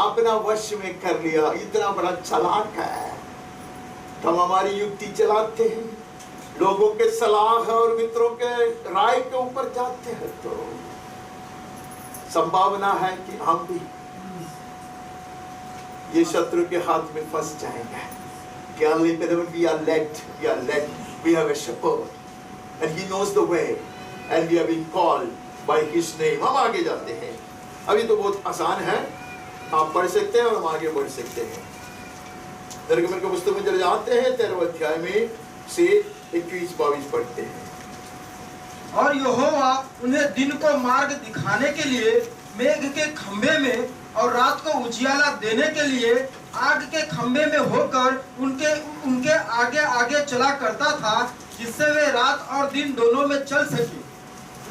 अपना वश में कर लिया। इतना बड़ा चालाक है। हम हमारी युक्ति चलाते हैं, लोगों के सलाह और मित्रों के राय के ऊपर जाते हैं, तो संभावना है कि हम भी ये शत्रु के हाथ में फंस जाएंगे। We are led. We have a shepherd and he knows the way and we have been called by his name. हम आगे जाते हैं। अभी तो बहुत आसान है, आप पढ़ सकते हैं और हम आगे बढ़ सकते हैं। निर्गमन के पुस्तक में चले जाते हैं, 13वें अध्याय में से 21-22 पढ़ते हैं। और यहोवा उन्हें दिन को मार्ग दिखाने के लिए मेघ के खंभे में और रात को उजियाला देने के लिए आग के खंभे में होकर उनके आगे आगे चला करता था, जिससे वे रात और दिन दोनों में चल सके।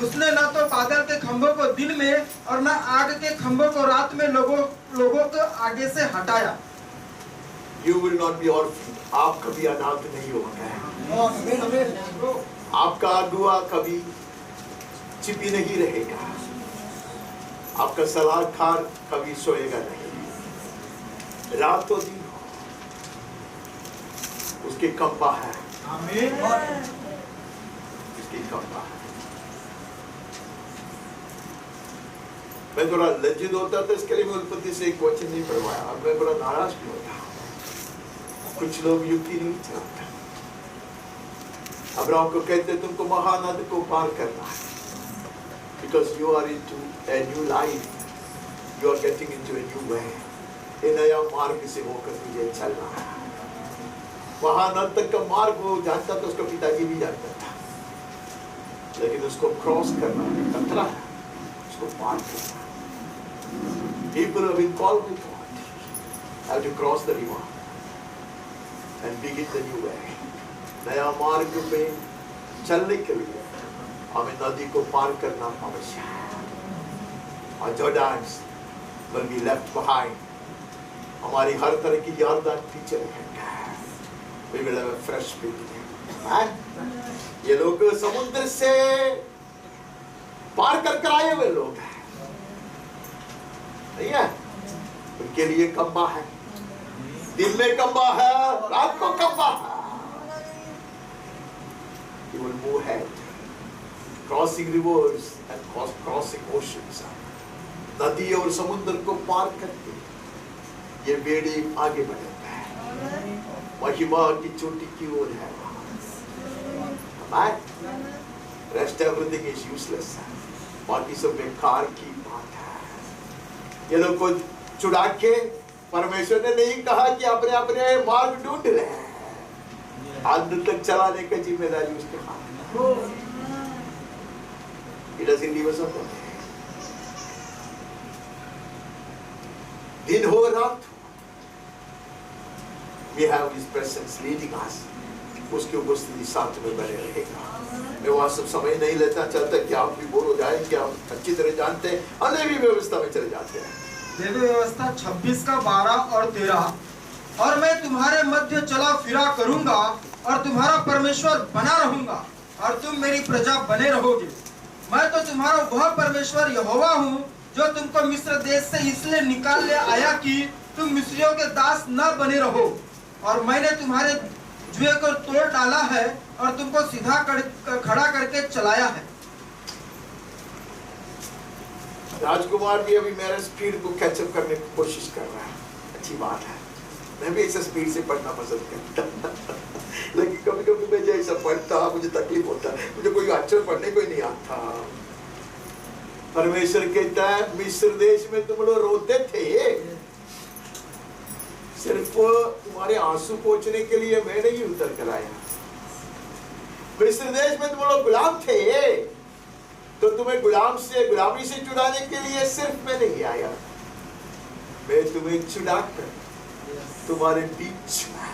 उसने न तो बादल के खंभों को दिन में और न आग के खंभों को रात में लोगों को आगे से हटाया। You will not be orphaned. आप कभी अनाथ नहीं होंगे। आपका अगुआ कभी छिपी नहीं रहेगा। आपका सलाहकार कभी सोएगा नहीं। रात तो दिन हो, उसकी कंपा है। उसकी कंपा है। मैं थोड़ा लज्जित होता था, इसके लिए मैं उत्पत्ति से एक वचन नहीं पढ़वाया। अब मैं बड़ा नाराज भी होता। कुछ लोग युक्ति नहीं चलाते। अब्राहम को कहते तुमको महानद को पार करना है, because you are into a new life, you are getting into a new way. ये नया मार्ग से होकर तुझे चलना है। महानद तक का मार्ग वो जानता था, उसका पिताजी भी जानता था, लेकिन उसको क्रॉस करना खतरा है, उसको पार करना। People have been called with God, have to cross the river and begin the new way. नया मार्ग पे चलने के लिए हमें नदी को पार करना आवश्यक है। और Jordans will be left behind. हमारी हर तरह की याददाश्त पीछे रहेंगे। We will have a fresh beginning. ये लोग समुद्र से पार कर आए हुए लोग हैं, नहीं है? उनके लिए कंबा है, दिन में कंबा है, रात को कंबा है। You will move ahead, crossing rivers and crossing oceans. नदी और समुद्र को पार करके ये बेड़े आगे बढ़ेंगे, महिमा की चोटी की ओर है। Rest everything is useless. बाकी सब बेकार की बात है। ये लोग को चुड़ा के परमेश्वर ने नहीं कहा कि अपने अपने मार्ग ढूंढ रहे हैं। अंत तक चलाने का जिम्मेदारी उसके हाथ में। He doesn't leave us alone. दिन हो रात हो, we have His presence leading us. उसकी उपस्थिति साथ में बने रहेगा। मैं वहाँ सब समय नहीं लेता चाहता कि आप भी बोर हो जाए, कि आप अच्छी तरह जानते हैं, अन्य भी व्यवस्था में चले जाते हैं। देवी व्यवस्था 26 का 12 और 13। और मैं तुम्हारे मध्य चला फिरा करूंगा और तुम्हारा परमेश्वर बना रहूंगा और तुम मेरी प्रजा बने रहोगे। मैं तो तुम्हारा वह परमेश्वर यहोवा हूँ जो तुमको मिस्र देश से इसलिए निकाल ले आया कि तुम मिस्रियों के दास न बने रहो। और मैंने तुम्हारे जुए को तोड़ डाला है और तुमको सीधा खड़ा करके चलाया है। राजकुमार भी अभी मेरे स्पीड को कैचअप करने की कोशिश कर रहा है। अच्छी बात है, मैं भी ऐसे स्पीड से पढ़ना पसंद करता लेकिन कभी कभी मैं जैसा पढ़ता मुझे तकलीफ होता, मुझे कोई अक्षर पढ़ने को ही नहीं आता। परमेश्वर कहता है मिस्र देश में तुम लोग रोते थे, सिर्फ तुम्हारे आंसू पोंछने के लिए मैं नहीं उतर कर आया। मिस्र देश में तुम लोग गुलाम थे, तो तुम्हें गुलामी से छुड़ाने के लिए सिर्फ मैं नहीं आया, मैं तुम्हें छुड़ाकर तुम्हारे बीच में,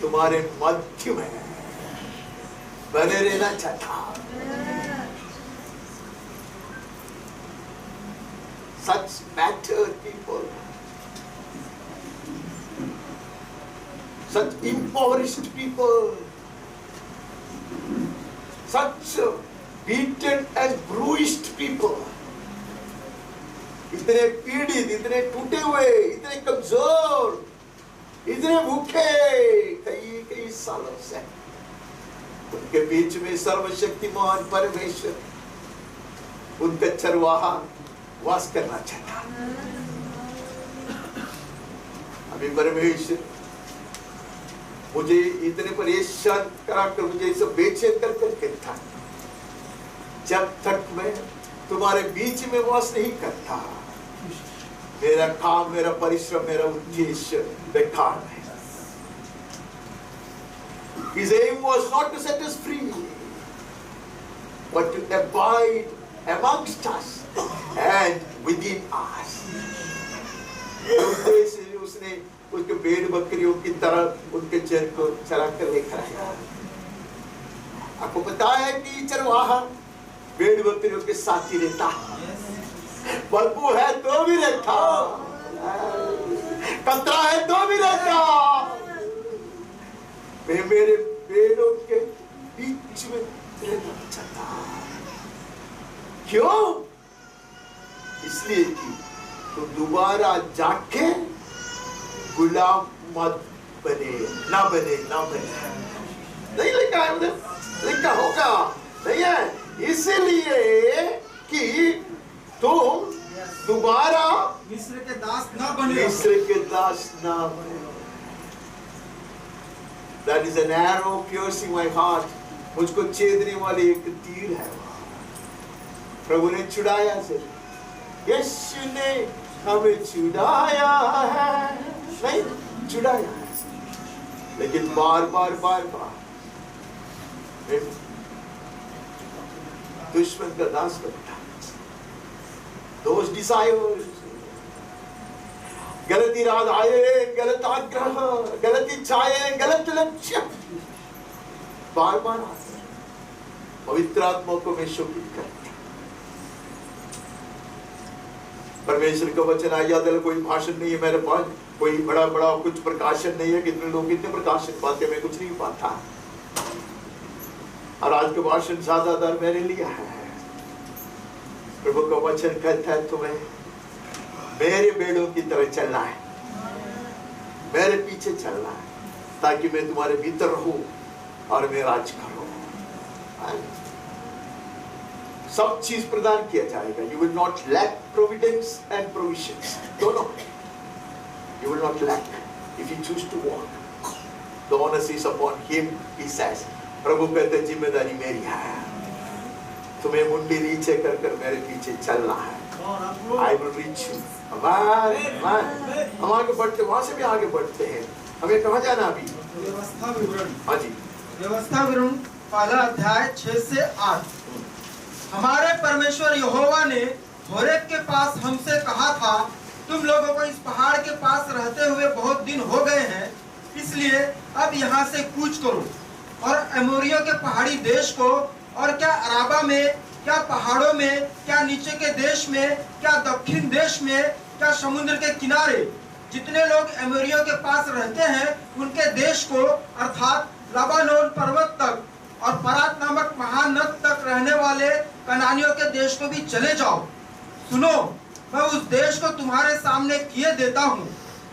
तुम्हारे मध्य में बने रहना चाहता। Such battered people, such impoverished people, such beaten and bruised people, इतने पीड़ित, इतने टूटे हुए, इतने कमजोर, इतने भूखे कई सालों से, उनके बीच में सर्वशक्तिमान परमेश्वर उनका चरवाहा वास करना चाहता। अभी परमेश्वर मुझे इतने परेशान कराकर, मुझे सब बेचैन करके था, जब तक मैं तुम्हारे बीच में वास नहीं करता, मेरा काम, मेरा परिश्रम, मेरा उद्देश्य बेकार है। His aim was not to set us free, but to abide amongst us and within us. उद्देश्य उसने उसके भेड़ बकरियों की तरह उनके चर को चरा कर लेकर आया। आपको पता है कि चरवाहा भेड़ बकरियों के साथ ही रहता, बदबू है तो भी रहता, कतरा है तो भी रहता। मैं मेरे भेड़ों के बीच में रहना चाहता। क्यों? इसलिए कि तो दोबारा जाके गुलाम मत बने, ना बने, ना बने। नहीं लिखा है उधर, लिखा होगा नहीं है, इसलिए कि तुम दोबारा मिस्र के दास ना बने। मिस्र के दास ना बने। That is an arrow piercing my heart. मुझको छेदने वाली एक तीर है। प्रभु ने छुड़ाया से, यीशु ने हमें छुड़ाया है, नहीं छुड़ाया है, लेकिन बार बार दुश्मन का दास बनता। Those desires, गलत इरादे, गलत आग्रह, गलत इच्छाएं, गलत लक्ष्य बार बार आते हैं। पवित्र आत्मा को मैं शोकित करता। परमेश्वर का वचन आया दिल, कोई भाषण नहीं है मेरे पास, कोई बड़ा बड़ा कुछ प्रकाशन नहीं है। कितने लोग कितने प्रकाशन पाते, मैं कुछ नहीं पाता। और आज का भाषण ज्यादातर मैंने लिया है। प्रभु का वचन कहता है तुम्हें मेरे भेड़ों की तरह चलना है, मेरे पीछे चलना है, ताकि मैं तुम्हारे भीतर रहूं और मैं राज करूं। सब चीज प्रदान किया जाएगा। You will not lack providence and provisions. दोनों you will not lack if you choose to walk. The onus is upon him, he says. प्रभु कहते हैं जिम्मेदारी मेरी है, तुम्हें मुंडी नीचे कर कर मेरे पीछे चलना है। I will reach you. हम आगे बढ़ते, वहां से भी आगे बढ़ते हैं। हमें कहाँ जाना अभी? व्यवस्था विवरण। हाँ जी, व्यवस्था विवरण पहला अध्याय 6 से 8। हमारे परमेश्वर यहोवा ने होरेब के पास हमसे कहा था, तुम लोगों को इस पहाड़ के पास रहते हुए बहुत दिन हो गए हैं, इसलिए अब यहाँ से कूच करो और अमोरियों के पहाड़ी देश को, और क्या अराबा में, क्या पहाड़ों में, क्या नीचे के देश में, क्या दक्षिण देश में, क्या समुद्र के किनारे, जितने लोग अमोरियों के पास रहते हैं उनके देश को, अर्थात लबानोन पर्वत तक और फरात नामक महानद तक रहने वाले कनानियों के देश को भी चले जाओ। सुनो, मैं उस देश को तुम्हारे सामने किए देता हूँ,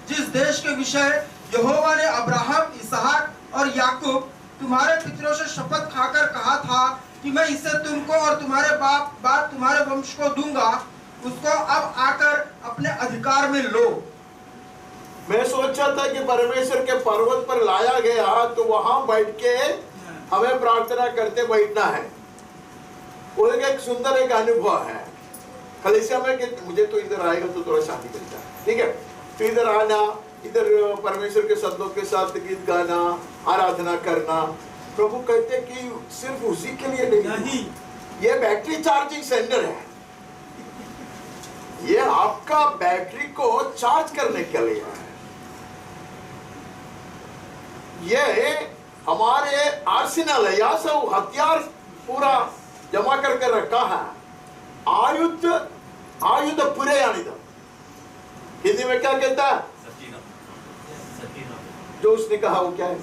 जिस देश के विषय यहोवा ने अब्राहम, इसहाक और याकूब तुम्हारे पितरों से शपथ खाकर कहा था कि मैं इसे तुमको और तुम्हारे बाद तुम्हारे वंश को दूंगा, उसको अब आकर अपने अधिकार में लो। मैं सोचा था कि परमेश्वर के पर्वत पर लाया गया तो वहां बैठ के हमें प्रार्थना करते बैठना है। वो एक सुंदर एक अनुभव है कलीसिया में कि मुझे तो इधर आएगा तो थोड़ा शांति मिलता है, ठीक है, तो इधर आना, इधर परमेश्वर के शब्दों के साथ गीत गाना, आराधना करना। प्रभु कहते कि सिर्फ उसी के लिए नहीं, ये बैटरी चार्जिंग सेंटर है, ये आपका बैटरी को चार्ज करने के लिए है। ये हमारे आर्सेनल है, यहाँ से हथियार पूरा जमा करके रखा है। आयुध पूरे यानी था, हिंदी में क्या कहता है? जो उसने कहा वो क्या है?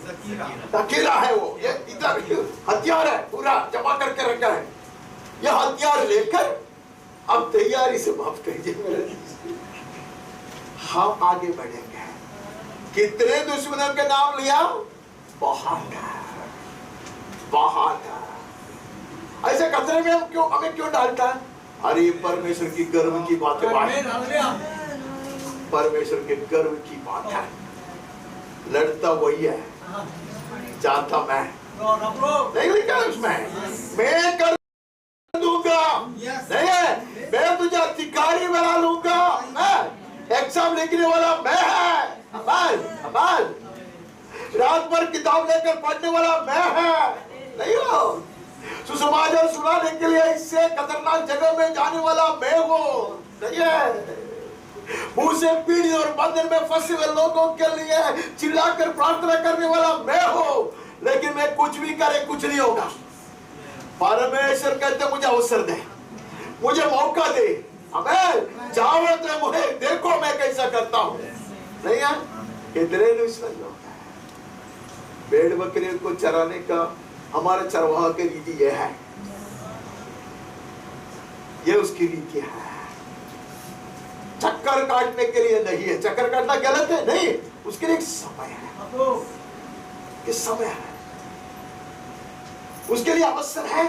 तकीरा है वो। ये इधर हथियार है, पूरा जमा करके रखा है। ये हथियार लेकर अब तैयारी से माफ कीजिए, हम आगे बढ़ेंगे। कितने दुश्मनों के नाम लिया? बहुत ऐसे कचरे में हमें क्यों डालता है? अरे परमेश्वर की गर्व की बात है, परमेश्वर के गर्व की बात है। लड़ता वही है, जाता मैं नहीं, लिखा उसमें मैं कर दूंगा, नहीं है, मैं तुझे अधिकारी बना लूंगा। एग्जाम लिखने वाला मैं है, रात भर किताब लेकर पढ़ने वाला मैं है, नहीं हो। सुसमाचार सुनाने के लिए इससे खतरनाक जगह में जाने वाला मैं हूँ, नहीं है। उसे पीढ़ी और बंधन में फंसे हुए लोगों के लिए चिल्लाकर प्रार्थना करने वाला मैं हूं, लेकिन मैं कुछ भी करे कुछ नहीं होगा। परमेश्वर कहते मुझे अवसर दे, मुझे मौका दे, आमीन। जाओ तो मुझे देखो मैं कैसा करता हूं। नहीं है कितने लोग हैं, भेड़ बकरे को चराने का हमारे चरवाहा की रीति यह है, ये उसकी रीति है। चक्कर काटने के लिए नहीं है, चक्कर काटना गलत है नहीं, उसके लिए एक समय है, कि समय है, उसके लिए अवसर है।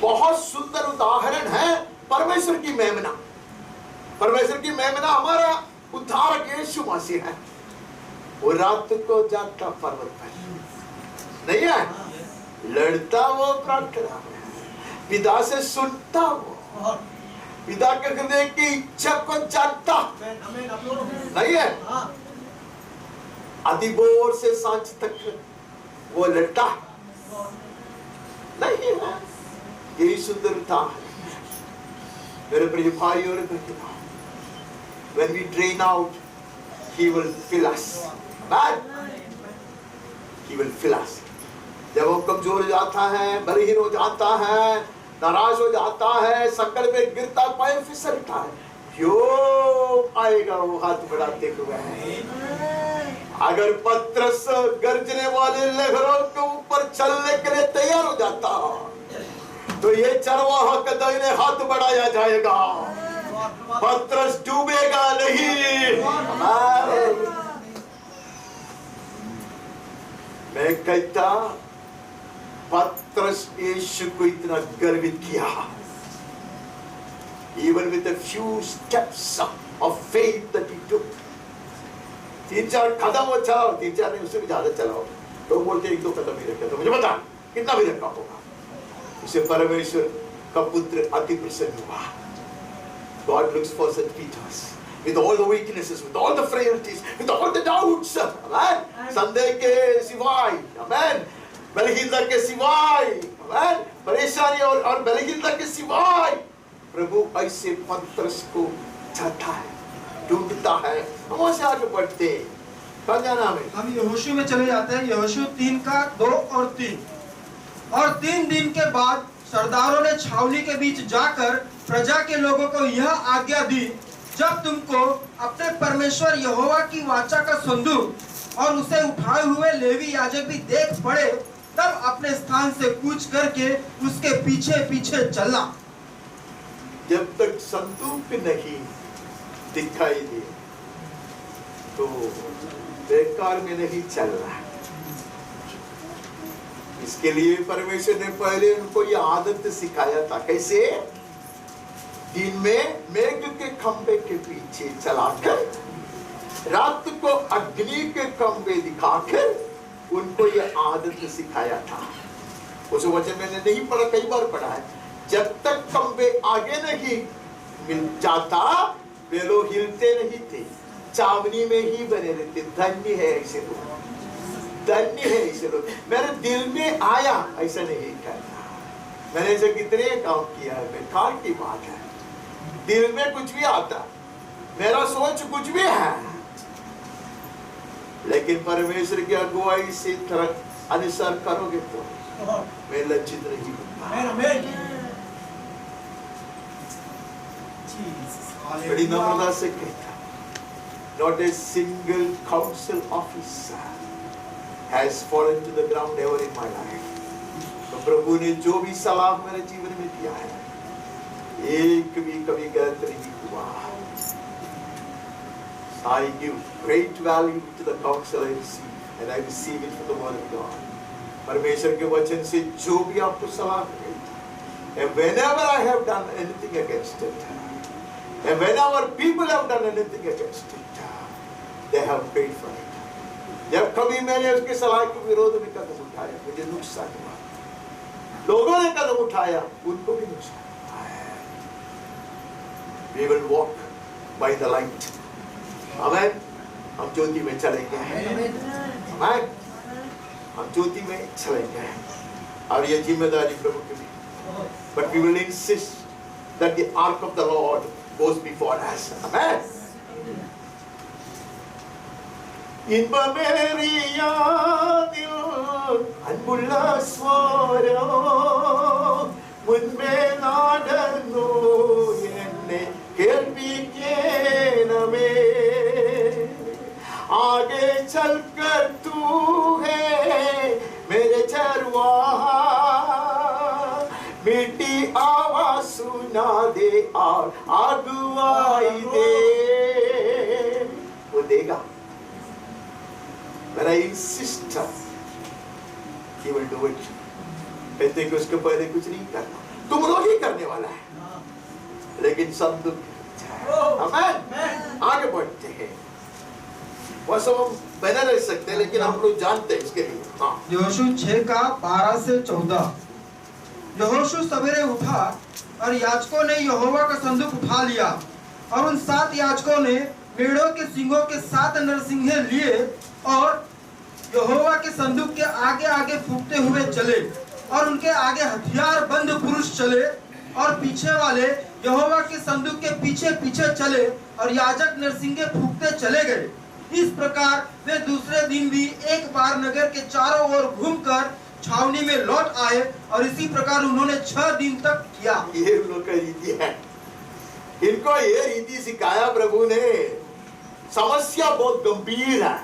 बहुत सुंदर उदाहरण है परमेश्वर की मेमना। परमेश्वर की मेमना हमारा उद्धारक यीशु मसीह है। वो रात को जाता पर्वत पर नहीं है, लड़ता वो प्रार्थना, पिता से सुनता वो, पिता के हृदय की इच्छा को जानता नहीं है। अधिभोर से सांझ तक वो लड़ता नहीं है। यही सुंदरता है मेरे प्रिय भाई और बहनों। When we drain out, He will fill us. Amen. He will fill us. जब वो कमजोर हो जाता है, बलहीन हो जाता है, नाराज हो जाता है, संकट में गिरता, पैर फिसलता है, क्यों आएगा वो हाथ बढ़ाते हुए। अगर पतरस गर्जने वाले लहरों के ऊपर चलने के लिए तैयार हो जाता, तो ये चरवाहा का दाहिने हाथ बढ़ाया जाएगा, पतरस डूबेगा नहीं। मैं कहता पतरस यीशु को इतना गर्वित किया, even with a few steps of faith that he took। 3-4 कदम वो चलाओ, 3-4 नहीं उससे भी ज्यादा चलाओ, तो बोलते 1-2 कदम ही रखा, तो मुझे बता कितना भी रखा होगा। उसे परमेश्वर का पुत्र अति प्रसन्न हुआ। God looks for such Peters with all the weaknesses, with all the frailties, with all the doubts, amen, संदेह के सिवाय, amen, बलहीनता के सिवाय, amen, परेशानी और बलहीनता के सिवाय प्रभु ऐसे पतरस को चाहता है, ढूंढता है। हम वहां से आगे बढ़ते हैं। कहाँ जाना हमें? हम यहोशू में चले जाते हैं। यहोशू 3:2 और 3। और 3 दिन के बाद सरदारों ने छावनी के बीच जाकर प्रजा के लोगों को यह आज्ञा दी, जब तुमको अपने परमेश्वर यहोवा की वाचा का संदूक और उसे उठाए हुए लेवी याजक भी देख पड़े, तब अपने स्थान से कूच करके उसके पीछे पीछे चलना। जब तक संदूक नहीं दिखाई दे तो बेकार में नहीं चल रहा। इसके लिए परमेश्वर ने पहले उनको ये आदत सिखाया था। कैसे? दिन में मेघ के खंबे के पीछे चलाकर, रात को अग्नि के खंबे दिखाकर उनको ये आदत सिखाया था। उस वचन मैंने नहीं पढ़ा, कई बार पढ़ा है। जब तक खंबे आगे नहीं मिल जाता वे लोग हिलते नहीं थे, चावनी में ही बने रहते। धन्य है ऐसे लोग, धन्य है ऐसे लोग। मेरे दिल में आया ऐसा नहीं करना। मैंने ऐसे कितने काम किया है, बेकार की बात है। दिल में कुछ भी आता, मेरा सोच कुछ भी है, लेकिन परमेश्वर की अगुवाई से अनुसार करोगे तो मैं लज्जित नहीं होगा। बड़ी नम्रता से कहता, not a single council officer has fallen to the ground ever in my life। तो प्रभु ने जो भी सलाह मेरे जीवन में दिया है, एक भी कभी गलत नहीं हुआ। I give great value to the counsel I receive, and I receive it from the word of God। परमेश्वर के वचन से जो भी आपको सलाह मिले, and whenever I have done anything against it, and whenever people have done anything against it, they have paid for it। जब कभी मैंने उसके सलाह के विरोध में कदम उठाया, मुझे नुकसान हुआ। लोगों ने कदम उठाया, उनको भी नुकसान हुआ। We will walk by the light। आमेन। हम ज्योति में चलेंगे। आमेन। हम ज्योति में चलेंगे। और ये जिम्मेदारी प्रभु की भी। But we will insist that the ark of the Lord goes before us. Amen. இன்பமேறியாதில் அன்புள்ள ஸ்வரம் முன்பே நடந்தோ என்னை கேள்வி கேனமே आगे चलकर तू है मेरे चरवाहा मीठी आवाज सुना दे और अगुवाई दे वो देगा मेरा इंसिस्टर he will do it कहते कि उसके पहले कुछ नहीं करना तुम लोग ही करने वाला है लेकिन सब दुख आमीन आगे बढ़ते हैं बस हम बने रह सकते हैं लेकिन हम लोग जानते हैं इसके लिए हाँ यहोशू 6 का 12 से 14 यहोशू सवेरे उठा और याजकों ने यहोवा का संदूक उठा लिया और उन 7 याजकों ने मेढ़ों के सींगों के 7 नरसिंगे लिए और यहोवा के संदूक के आगे आगे फूंकते हुए चले और उनके आगे हथियार बंद पुरुष चले और पीछे वाले यहोवा के संदूक के पीछे पीछे चले और याजक नरसिंगे फूंकते चले गए इस प्रकार वे दूसरे दिन भी एक बार नगर के चारों ओर घूमकर छावनी में लौट आए और इसी प्रकार उन्होंने 6 दिन तक किया। ये उन लोग का रीति है इनको ये रीति सिखाया प्रभु ने समस्या बहुत गंभीर है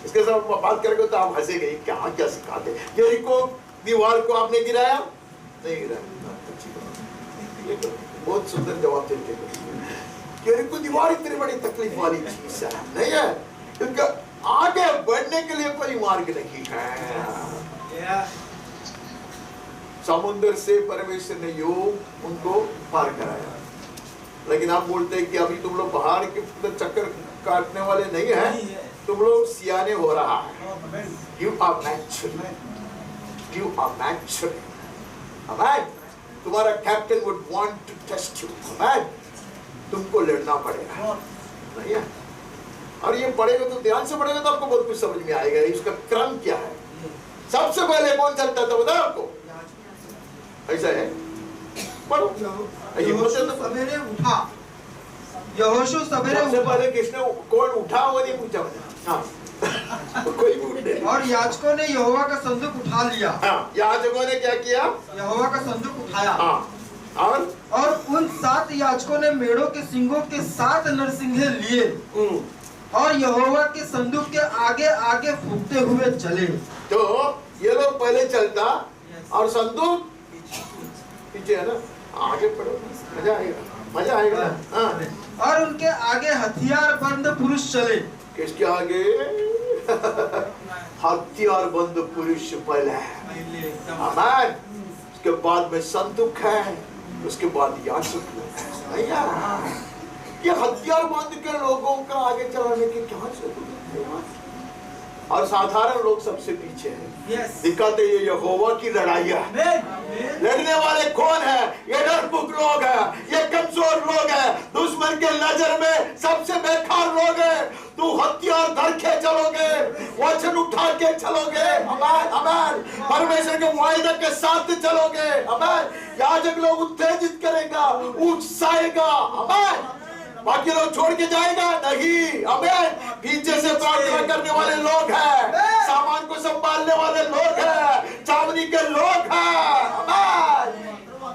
इसके साथ बात करके तो आप हंसेंगे क्या क्या सिखाते यरीको दीवार को आपने गिराया नहीं गिराया बहुत सुंदर जवाब देते यरीको दीवार इतनी बड़ी तकलीफ वाली चीज है नहीं है क्योंकि आगे बढ़ने के लिए कोई मार्ग नहीं है समुद्र से परमेश्वर ने योग उनको पार कराया लेकिन आप बोलते हैं कि अभी तुम लोग पहाड़ के चक्कर काटने वाले नहीं हैं तुम लोग सियाने हो रहा है यू आर मैच्योर आमीन तुम्हारा captain would want to test you आमीन तुमको लड़ना पड़ेगा नहीं है और ये पढ़ेगा तो ध्यान से पढ़ेगा तो आपको बहुत कुछ समझ में आएगा इसका क्रम क्या है सबसे पहले कौन चलता था बताओ आपको ऐसा है पढ़ो सवेरे उठा यहोशू सवेरे सबसे पहले किसने कौन उठा वो नहीं पूछा हाँ कोई पूछे और याजकों ने यहोवा का संदूक उठा लिया हाँ याजकों ने क्या किया यहोवा का संदूक उठाया हाँ और उन 7 याजकों ने मेढ़ों के सींगों के 7 नरसिंगे लिए और यहोवा के संदूक के आगे आगे फूंकते हुए चले तो ये लोग पहले चलता और संदूक पीछे है ना आगे पढ़ो मजा आएगा हाँ और उनके आगे हथियार बंद पुरुष चले किसके आगे हथियार बंद पुरुष पहले आमीन उसके बाद में संदूक है उसके बाद याजक है ये हथियार बंद के लोगों का आगे चलाने की क्या जरूरत है और साधारण लोग सबसे पीछे हैं दिखाते ये यहोवा की लड़ाई है लड़ने वाले कौन है ये डरपोक लोग हैं ये कमजोर लोग हैं दुश्मन के नजर में सबसे बेकार लोग हैं तू हथियार धर के चलोगे वचन उठा के चलोगे आमीन आमीन परमेश्वर के वायदे के साथ चलोगे आमीन याजक लोग उत्तेजित करेगा उकसाएगा आमीन बाकी लोग छोड़ के जाएगा नहीं आमीन पीछे से प्रार्थना करने वाले लोग हैं सामान को संभालने वाले लोग हैं छावनी के लोग हैं आमीन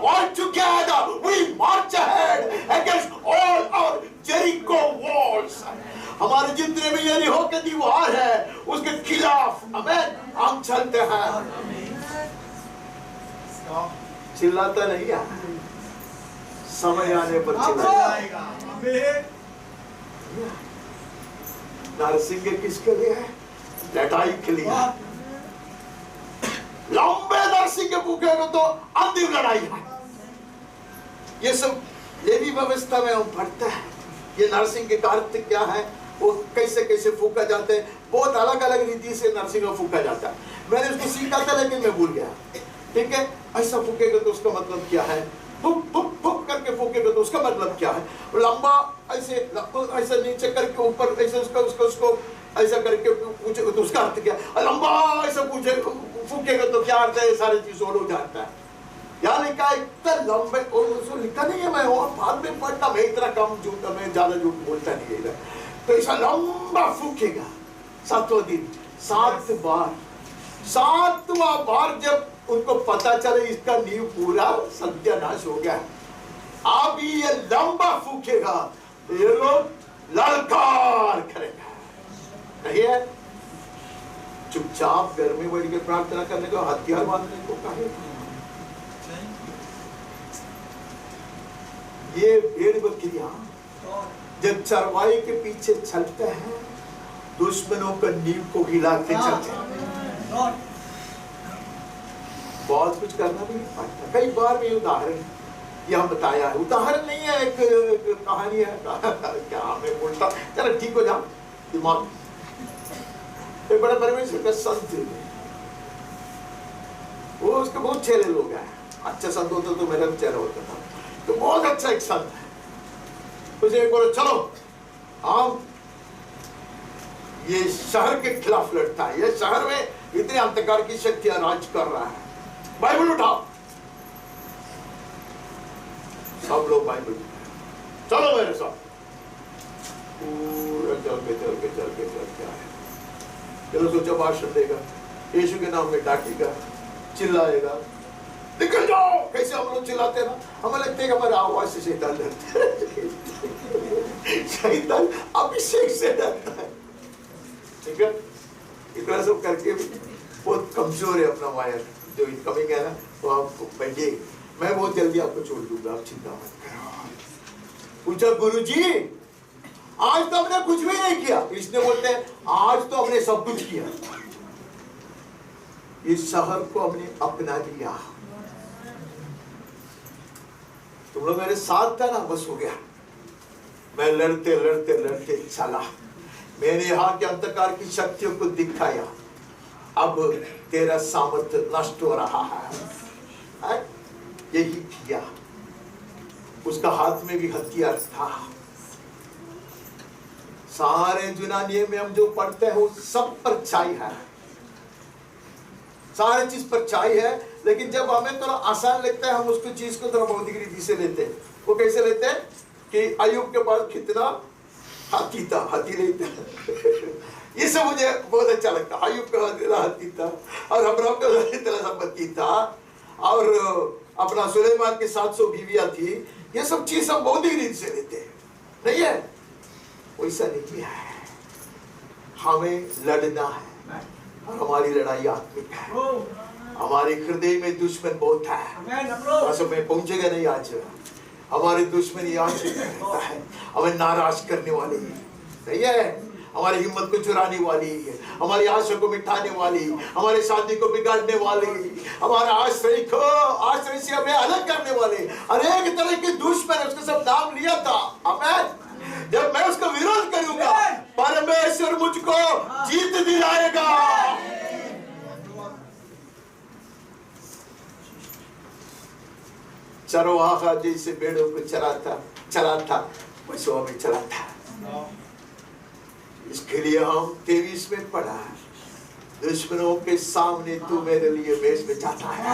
all together we march ahead against all our Jericho walls हमारे जितने भी यरीहो के दीवार है उसके खिलाफ आमीन हम चलते हैं चिल्लाता नहीं है समय आने पर चिल्लाएगा नरसिंह किसके लिए है लड़ाई के लिए लंबे नरसिंह भूखेगा तो अंतिम लड़ाई है ये सब लेवी व्यवस्था में हम पढ़ते हैं ये नरसिंह के कार्य क्या है वो कैसे कैसे फूका जाते हैं बहुत अलग अलग रीति से नरसिंह फूका जाता है मैंने उसको सीखा था लेकिन मैं भूल गया ठीक है ऐसा फूकेगा तो उसका मतलब क्या है फुक फुक फुक करके फूकेगा तो उसका मतलब क्या है लंबा ऐसे ऐसा नीचे करके ऊपर ऐसे उसको ऐसा करके पूछे तो उसका अर्थ क्या लंबा ऐसा पूछे फूकेगा तो क्या अर्थ है सारी चीज सोलो जाता है यहाँ लिखा इतना लंबे, और उसको लिखा नहीं है, मैं और बाद में पढ़ता, मैं इतना कम झूठ, मैं ज्यादा झूठ बोलता नहीं है। तो ऐसा लंबा फूकेगा 7वां दिन, 7 बार, 7वां बार जब उनको पता चले इसका नींव पूरा सत्यानाश हो गया, अब ये लंबा फूकेगा, ये लोग ललकार करेगा। नहीं है चुपचाप घर में बैठ के प्रार्थना करने को, हथियार बांधने को कहे। ये भेड़ बकरियां जब चरवाई के पीछे चलते हैं, दुश्मनों का नींव को हिलाते चलते हैं। बहुत कुछ करना भी नहीं पड़ता। कई बार भी उदाहरण यहाँ बताया है, उदाहरण नहीं है, एक कहानी है। क्या मैं बोलता, चलो ठीक हो जाओ, दिमाग। एक बड़ा परमेश्वर का संत, वो उसके बहुत चेले लोग हैं। अच्छा संत होता तो मेरा भी चेहरा होता था, तो बहुत अच्छा एक संत है। उसे एक बोलो चलो हम ये शहर के खिलाफ लड़ता है, ये शहर में इतने अंधकार की शक्तियां राज कर रहा है, बाइबल उठाओ। सब लोग बाइबल, चलो मेरे साथ। पूरा चल के आए। चलो सोचा भाषण देगा, यीशु के नाम में डांटेगा, चिल्लाएगा, निकल जाओ। कैसे हम लोग चिल्लाते ना, हमें लगता है कि हमारे आवाज से शैतान डरता है। शैतान अभिषेक से डरता है। ठीक है, इतना सब करके भी बहुत कमजोर है अपना वायर, जो इनकमिंग है ना, वो आपको बैठिए, मैं बहुत जल्दी आपको छोड़ दूंगा, आप चिंता मत करो। पूछा गुरुजी आज तो हमने कुछ भी नहीं किया, इसने बोलते हैं आज तो हमने सब कुछ किया, इस शहर को हमने अपना लिया, तुम लोग मेरे साथ था ना, बस हो गया। मैं लड़ते लड़ते लड़ते चला, मैंने यहाँ के अंधकार की शक्तियों को दिखाया, अब तेरा सामर्थ्य नष्ट हो रहा है। यही किया, उसका हाथ में भी हथियार था। सारे जुनानिये में हम जो पढ़ते हैं वो सब परछाई है, सारे चीज परछाई है, लेकिन जब हमें थोड़ा आसान लगता है हम उसको चीज को थोड़ा भौतिक रीति से लेते हैं। वो कैसे लेते हैं कि अय्यूब के पास कितना हाथी था, हाथी लेते हैं। ये सब मुझे बहुत अच्छा लगता है। अय्यूब का हाथी था और अब्राहम का इतना संपत्ति था और अपना सुलेमान के 700 बीवियां थी। ये सब चीज हम बौद्धिक रीति से लेते हैं, नहीं है? वैसा नहीं है, हमें लड़ना है और हमारी लड़ाई आत्मिक है। हमारे हृदय में दुश्मन बहुत है, में पहुंचेगा नहीं आज। हमारे दुश्मन यहाँ से रहता है, हमें नाराज करने वाले नहीं है, हमारी हिम्मत को चुराने वाली, हमारी आशा को मिटाने वाली, हमारे शादी को बिगाड़ने वाली, हमारा आश्रय से हमें अलग करने वाले अनेक तरह के दुश्मन, उसका सब नाम लिया था। आमीन। जब मैं उसका विरोध करूंगा, परमेश्वर मुझको जीत दिलाएगा। चरवाहा जैसे भेड़ों को चलाता पशुओं में चलाता। इसके लिए हम 23 में पढ़ा, दुश्मनों के सामने तू मेरे लिए मेज बिछाता है।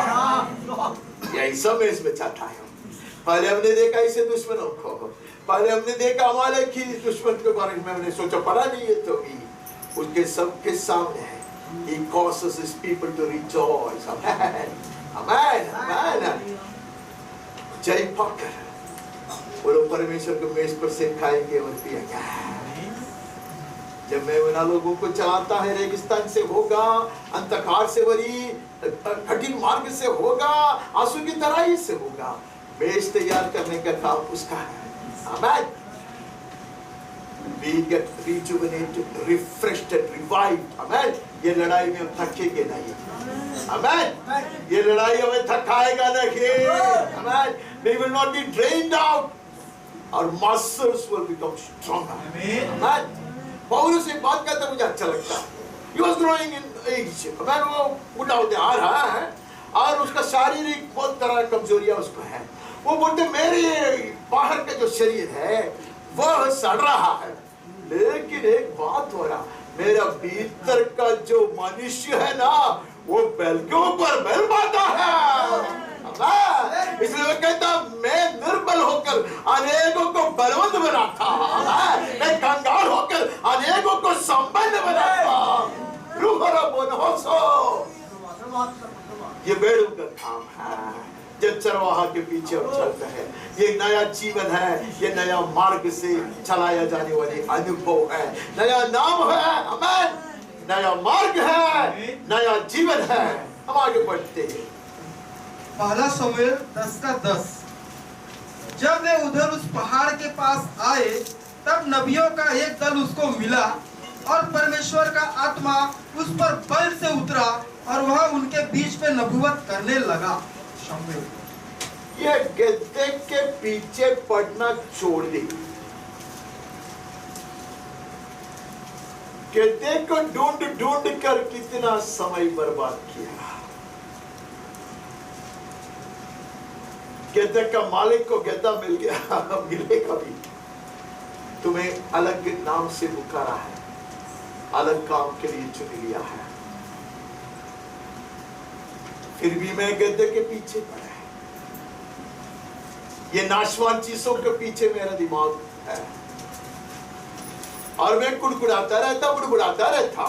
यही सब मेज बिछाता है। पहले हमने देखा इसे दुश्मनों को, पहले हमने देखा हमारे की दुश्मन के बारे में, हमने सोचा पढ़ा नहीं है तो भी उसके सबके सामने है। He causes his people to rejoice. Amen. Amen. Amen. जय पाकर वो लोग परमेश्वर के मेज पर से खाएंगे और पिएंगे। जब मैं उन लोगों को चलाता है, रेगिस्तान से होगा, अंधकार से भरी कठिन मार्ग से होगा, आंसू की तराई से होगा, मेज तैयार करने का काम उसका है। Amen. We get rejuvenated, refreshed and revived. Amen. ये लड़ाई में हम थकेंगे नहीं। Amen. ये लड़ाई हमें थकाएगा नहीं। Amen. We will not be drained out. Our muscles will become stronger. Amen. पौलुस एक बात कहता मुझे अच्छा लगता है। He was growing in age. Amen. वो बुढ़ा होते आ रहा है और उसका शारीरिक बहुत तरह कमजोरियां उसको है। वो बोलते मेरे बाहर का जो शरीर है वह सड़ रहा है, लेकिन एक बात हो रहा, मेरा भीतर का जो मनुष्य है ना, वो बैल के ऊपर बैल बांधा है। इसलिए वो कहता मैं निर्बल होकर अनेकों को बलवंत बनाता, मैं कंगाल होकर अनेकों को संपन्न बनाता। ये बेड़ों का काम है जब चरवाहा के पीछे हम चलते हैं। ये नया जीवन है, ये नया मार्ग से चलाया जाने वाली अनुभव है, नया नाम है, आमीन, नया मार्ग है, नया जीवन है। हम आगे बढ़ते हैं। पहला शमूएल 10:10। जब वे उधर उस पहाड़ के पास आए तब नबियों का एक दल उसको मिला और परमेश्वर का आत्मा उस पर बल से उतरा और वह उनके बीच में नबूवत करने लगा। शमूएल ये गद्दे के पीछे पड़ना छोड़ दे। गद्दे को ढूंढ ढूंढ कर कितना समय बर्बाद किया। गद्दे का मालिक को गद्दा मिल गया, मिलेगा भी। तुम्हें अलग नाम से पुकारा है, अलग काम के लिए चुन लिया है, फिर भी मैं गद्दे के पीछे पड़ा है। ये नाशवान चीजों के पीछे मेरा दिमाग है और मैं कुड़कुड़ाता रहता।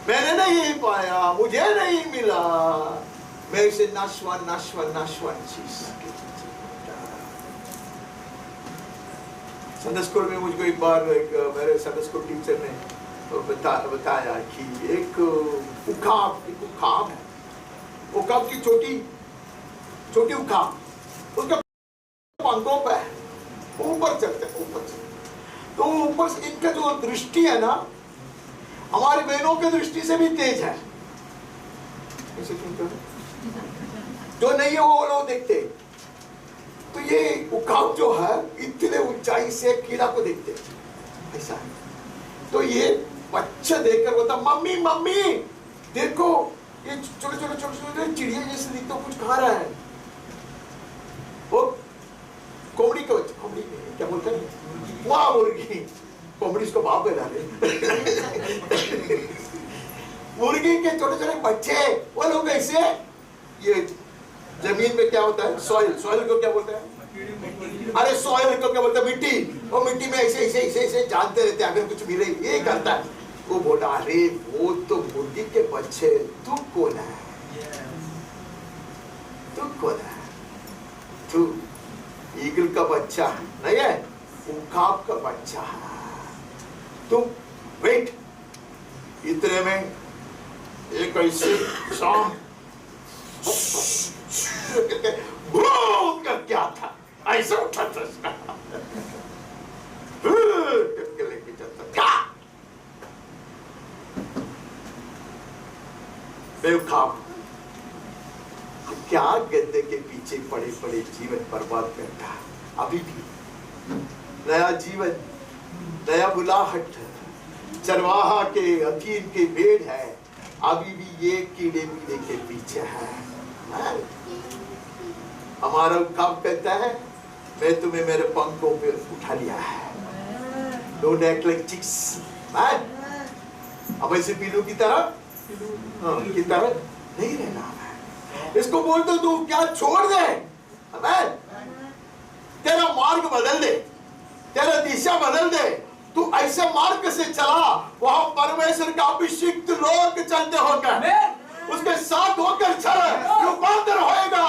मैंने नहीं पाया, मुझे नहीं मिला, मैं इसे नाशवान चीज के पीछे पड़ा। संडे स्कूल में मुझको एक बार मेरे संडे स्कूल टीचर ने बताया कि एक उखाब है, उखाब की छोटी उखाब, उसका पंखों पे ऊपर चलते। तो ऊपर से इनका जो दृष्टि है ना, हमारी बहनों की दृष्टि से भी तेज है। जो नहीं है वो लोग देखते। तो ये उखाब जो है इतने ऊंचाई से कीड़ा को देखते ऐसा है। तो ये बच्चा देखकर बोलता मम्मी देखो ये छोटे चिड़िया जैसे दिखता, कुछ खा रहा है। वो कोमड़ी का बच्चा, कोमड़ी क्या बोलते हैं, वाह मुर्गी, कोमड़ी उसको बाप में डाले। मुर्गी के छोटे बच्चे वो लोग ऐसे, ये जमीन में क्या होता है, सॉइल को क्या बोलते हैं, अरे सॉइल को क्या बोलते हैं, मिट्टी। वो मिट्टी में ऐसे जानते रहते हैं, अगर कुछ मिले ये करता है। वो बोला अरे वो तो मुर्गी के बच्चे, तू कौन है, तू ईगल का बच्चा नहीं है, उखाब का बच्चा। तुम वेट। इतने में एक ऐसे शाम क्या था, ऐसा उठा था लेके जाता बेवखाब। क्या गद्दे के पीछे पड़े जीवन बर्बाद करता। अभी भी नया जीवन, नया बुलाहट, चरवाहा के अधीन के भेड़ है, अभी भी ये कीड़े मीड़े के पीछे है। हमारा काम कहता है मैं तुम्हें मेरे पंखों पे उठा लिया है। Don't act like chicks, man. अब ऐसे पीलू की तरह नहीं रहना है। इसको बोल दो तू क्या छोड़ दे, तेरा मार्ग बदल दे, तेरा दिशा बदल दे। तू ऐसे मार्ग से चला वहां परमेश्वर का अभिषिक्त लोग चलते होकर, उसके साथ होकर चल, रूपांतर होएगा।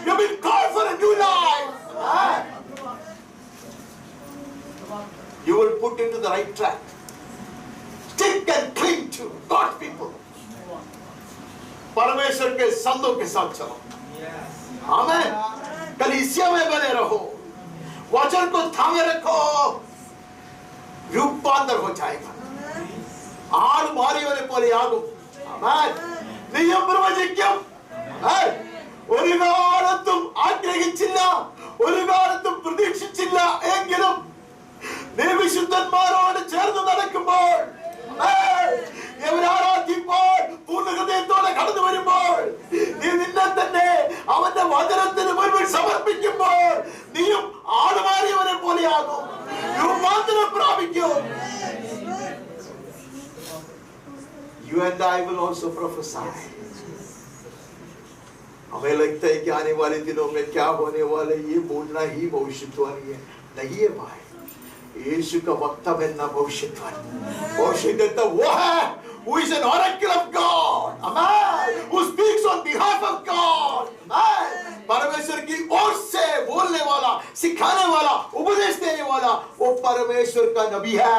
You will call for a new life. You will put into the right track. Stick and cling to God's people. परमेश्वर के संतों के साथ चलो। आमीन। कलीसिया में बने रहो, वचन को थामे रखो, रूपांतर हो जाएगा। आड़ मारी वाले परे आगो। आमीन। नियम प्रवചിക്കും. ഒരു കാലത്തും ആഗ്രഹിച്ചില്ല, ഒരു കാലത്തും പ്രതീക്ഷിച്ചില്ല എങ്കിലും നീ വിശുദ്ധന്മാരോട് ചേർന്ന് നടക്കുമ്പോൾ, ആരാധിക്കുമ്പോൾ, പൂർണ്ണ ഹൃദയത്തോടെ കടന്നു വരുമ്പോൾ, നീ നിന്നെ തന്നെ അവന്റെ വചനത്തിന് മുൻപിൽ സമർപ്പിക്കുമ്പോൾ നീയും ആടുമാറിയവനെ പോലെയാകും, രൂപാന്തരം പ്രാപിക്കും. You and I will also prophesy. हमें लगता है कि आने वाले दिनों में क्या होने वाला है ये बोलना ही भविष्यवाणी है, नहीं है भाई। यीशु का वक्ता बनना भविष्यवाणी, भविष्यद्वक्ता वो है who is an oracle of God, amen, who speaks on behalf of God, amen, परमेश्वर की ओर से बोलने वाला, सिखाने वाला, उपदेश देने वाला वो परमेश्वर का नबी है।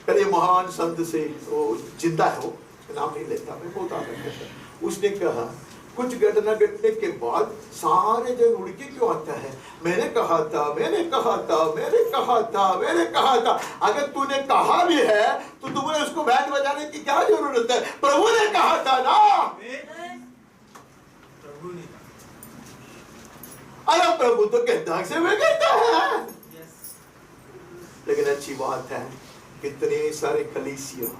कल महान संत से वो जिंदा है, वो नाम नहीं लेता मैं, बहुत आदर करता, उसने कहा कुछ घटना घटने के बाद सारे जन उड़ के क्यों आता है, मैंने कहा था, मैंने कहा था, मैंने कहा था, मैंने कहा था। अगर तूने कहा भी है तो तुम्हें उसको बैंड बजाने की क्या जरूरत है, प्रभु ने कहा था ना। प्रभु ने अरे प्रभु तो कहता से मैं कहता है। लेकिन अच्छी बात है कितने सारे कलीसिया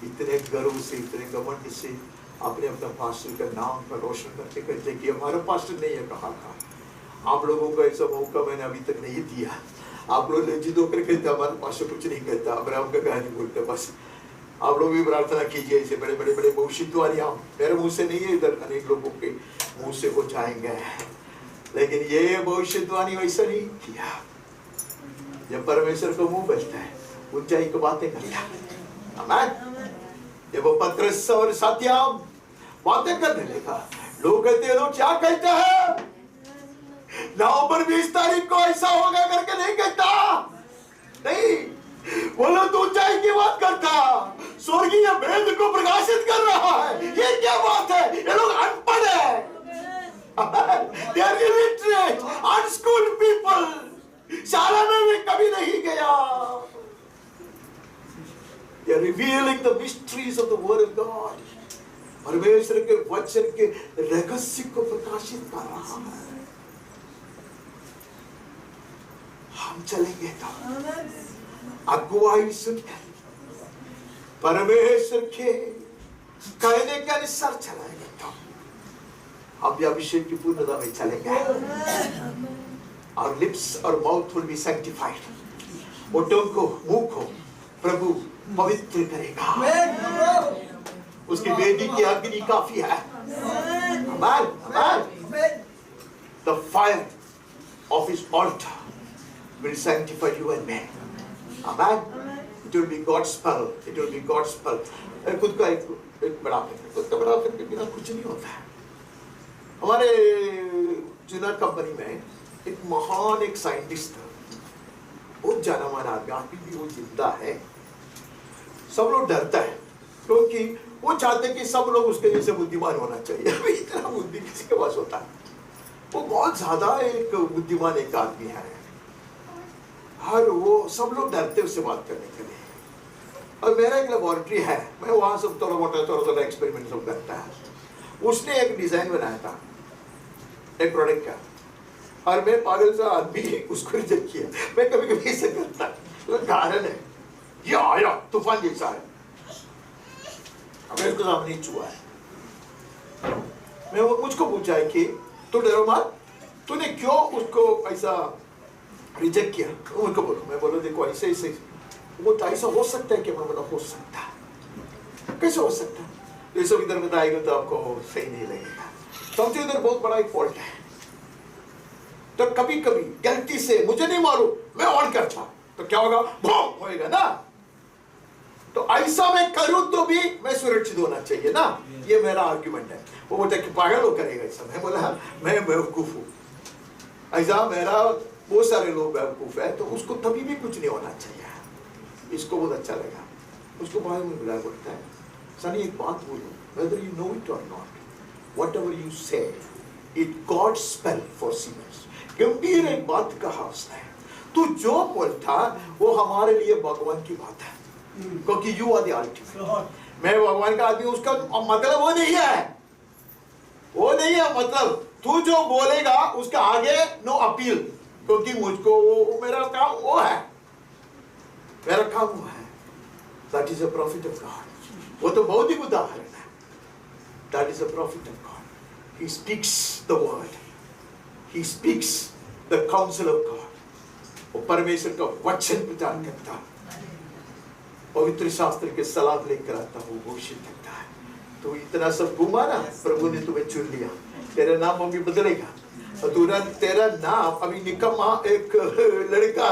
इतने गर्व से, इतने घमंड से आपने अपना पास्टर का नाम पर रोशन करते कहते कि हमारा पास्टर ने यह कहा था। आप लोगों को ऐसा मौका मैंने अभी तक नहीं दिया। आप लोग लज्जित होकर कहते हमारा पास्टर कुछ नहीं कहता, अब्राहम का कहानी बोलते बस। आप लोग भी प्रार्थना कीजिए ऐसे बड़े बड़े बड़े भविष्यवाणी मेरे मुंह से नहीं है, इधर अनेक लोगों के मुंह से हो जाएंगे, लेकिन ये भविष्यवाणी वैसा नहीं किया। जब परमेश्वर का मुंह बचता है ऊंचाई की बातें करता है। जब वो पतरस और साथियाम बातें करने लगा, लोग कहते हैं लोग क्या कहते हैं, नवंबर 20 तारीख को ऐसा होगा करके नहीं कहता, नहीं, वो लोग ऊंचाई की बात करता, स्वर्गीय भेद को प्रकाशित कर रहा है। ये क्या बात है, ये लोग अनपढ़ है, they are illiterate, unschooled people, शाला में भी कभी नहीं गया। They are revealing the mysteries of the word of God. परमेश्वर के वचन के रहस्य को प्रकाशित कर रहा है। हम चलेंगे तो अगुवाई सुनकर परमेश्वर के कहने के अनुसार चलेंगे तो हम भी अभिषेक की पूर्णता में चलेंगे। Our lips और mouth will be sanctified. ओठों को, मुंह को प्रभु पवित्र करेगा। उसकी वेदी की अग्नि काफी है। Amen, amen. The fire of his altar will sanctify you and me. Amen. It will be God's spell. It will be God's spell. खुद का एक बड़ा करके बिना कुछ नहीं होता है। हमारे जुनार कंपनी में एक महान एक साइंटिस्ट था, बहुत जाना माना आदमी, अभी भी वो जिंदा है। सब लोग डरता है क्योंकि वो चाहते कि सब लोग उसके जैसे बुद्धिमान होना चाहिए। अभी इतना बुद्धि किसी के पास होता है, वो बहुत ज्यादा एक बुद्धिमान एक आदमी है और वो सब लोग डरते उससे बात करने के लिए। और मेरा एक लेबोरेटरी है, मैं वहां सब थोड़ा मोटा एक्सपेरिमेंट सब करता है। उसने एक डिजाइन बनाया था एक प्रोडक्ट का, और मैं पागल सा आदमी उसको रिजेक्ट किया। मैं कभी कभी ऐसे करता, तो कारण है ये आया तूफान जैसा है, उसको सामने छुआ है। मैं वो मुझको पूछा है कि तू डरो मत, तूने क्यों उसको ऐसा रिजेक्ट किया? उनको बोलो, मैं बोलो देखो ऐसे ऐसे, वो ऐसा हो सकता है कि मैं बोला हो सकता है, कैसे हो सकता है? जैसे इधर में आएगा तो आपको सही नहीं लगेगा, समझो इधर बहुत बड़ा एक फॉल्ट है। तो कभी कभी गलती से मुझे नहीं मालूम मैं ऑन करता तो क्या होगा, बम होएगा ना। तो ऐसा मैं करूं तो भी मैं सुरक्षित होना चाहिए ना, ये मेरा आर्ग्यूमेंट है। वो बोलता है कि पागल हो करेगा ऐसा। मैं बोला मैं बेवकूफ हूँ, ऐसा मेरा बहुत सारे लोग बेवकूफ है, तो उसको तभी भी कुछ नहीं होना चाहिए। इसको बहुत अच्छा लगा, उसको बाद में बुलाया, बोलता है सनी एक बात बोलो, whether you know it or not, whatever you say, it God's spell for sinners। गंभीर एक बात कहा उसने, तू जो बोलता वो हमारे लिए भगवान की बात है, क्योंकि यू आर द अल्टीमेट। मैं भगवान का आदमी, उसका मतलब वो नहीं है, वो नहीं है मतलब तू जो बोलेगा उसका आगे नो अपील, क्योंकि मुझको वो मेरा काम वो है, मेरा काम वो है। That is a profit of God. वो तो बहुत ही उदाहरण है। That is a profit of God. He speaks the word, he speaks the council of God. वो परमेश्वर का वचन प्रचार करता, पवित्र शास्त्र के सलाह लेकर आता, वो घोषित करता है। तू इतना सब घूमा ना, प्रभु ने तुम्हें चुन लिया, तेरा नाम अभी बदलेगा। और तेरा नाम अभी निकम्मा एक लड़का,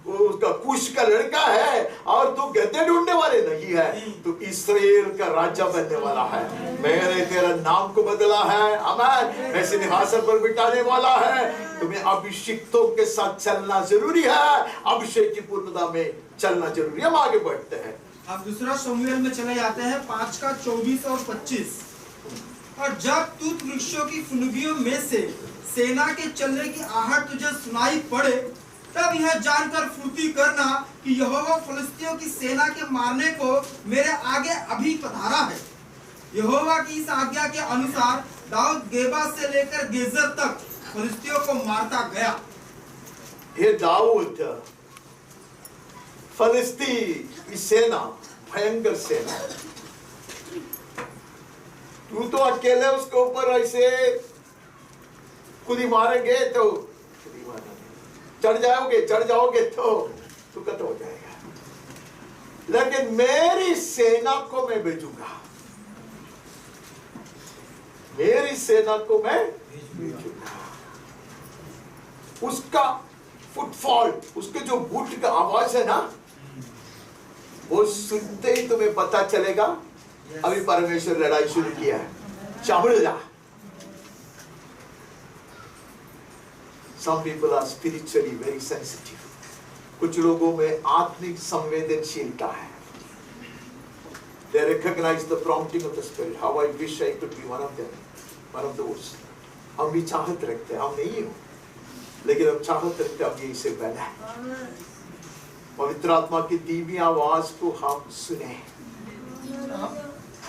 उसका कुश का लड़का है, और तू गद्दे ढूंढने वाले नहीं है, तू इस्राएल का राजा बनने वाला है। मैंने तेरा नाम को बदला है, आमीन। मैं सिंहासन पर बिठाने वाला है। तुम्हें अभिषिक्तों के साथ चलना जरूरी है, अभिषेक की पूर्णता में चलना जरूरी है। हम आगे बढ़ते हैं। अब दूसरा शमूएल में चले जाते हैं 5 का 24 और 25। और जब तूत वृक्षों की फुनगियों में से सेना के चलने की आहट तुझे सुनाई पड़े, तब यह जानकर फुर्ती करना कि यहोवा फिलिस्तियों की सेना के मारने को मेरे आगे अभी पधारा है। यहोवा की इस आज्ञा के अनुसार दाऊद गेबा से लेकर गेजर तक फिलिस्तियों को मारता गया। ये दाऊद फिलिस्ती की सेना, भयंकर सेना, तू तो अकेले उसके ऊपर ऐसे खुदी मारेंगे तो चढ़ जाओगे तो तू खत्म हो जाएगा। लेकिन मेरी सेना को मैं भेजूंगा, मेरी सेना को मैं भेजूंगा। उसका फुटफॉल, उसके जो बूट का आवाज है ना, वो सुनते ही तुम्हें पता चलेगा अभी परमेश्वर लड़ाई शुरू किया है। चावल जा। Some people are spiritually very sensitive. कुछ लोगों में आत्मिक संवेदनशीलता है। They recognize the prompting of the Spirit. How I wish I could be one of them, one of those. हम भी चाहत रखते हैं, हम नहीं हो, लेकिन हम चाहत रखते हैं हम यही से बना है। पवित्र आत्मा की धीमी आवाज को हम सुने,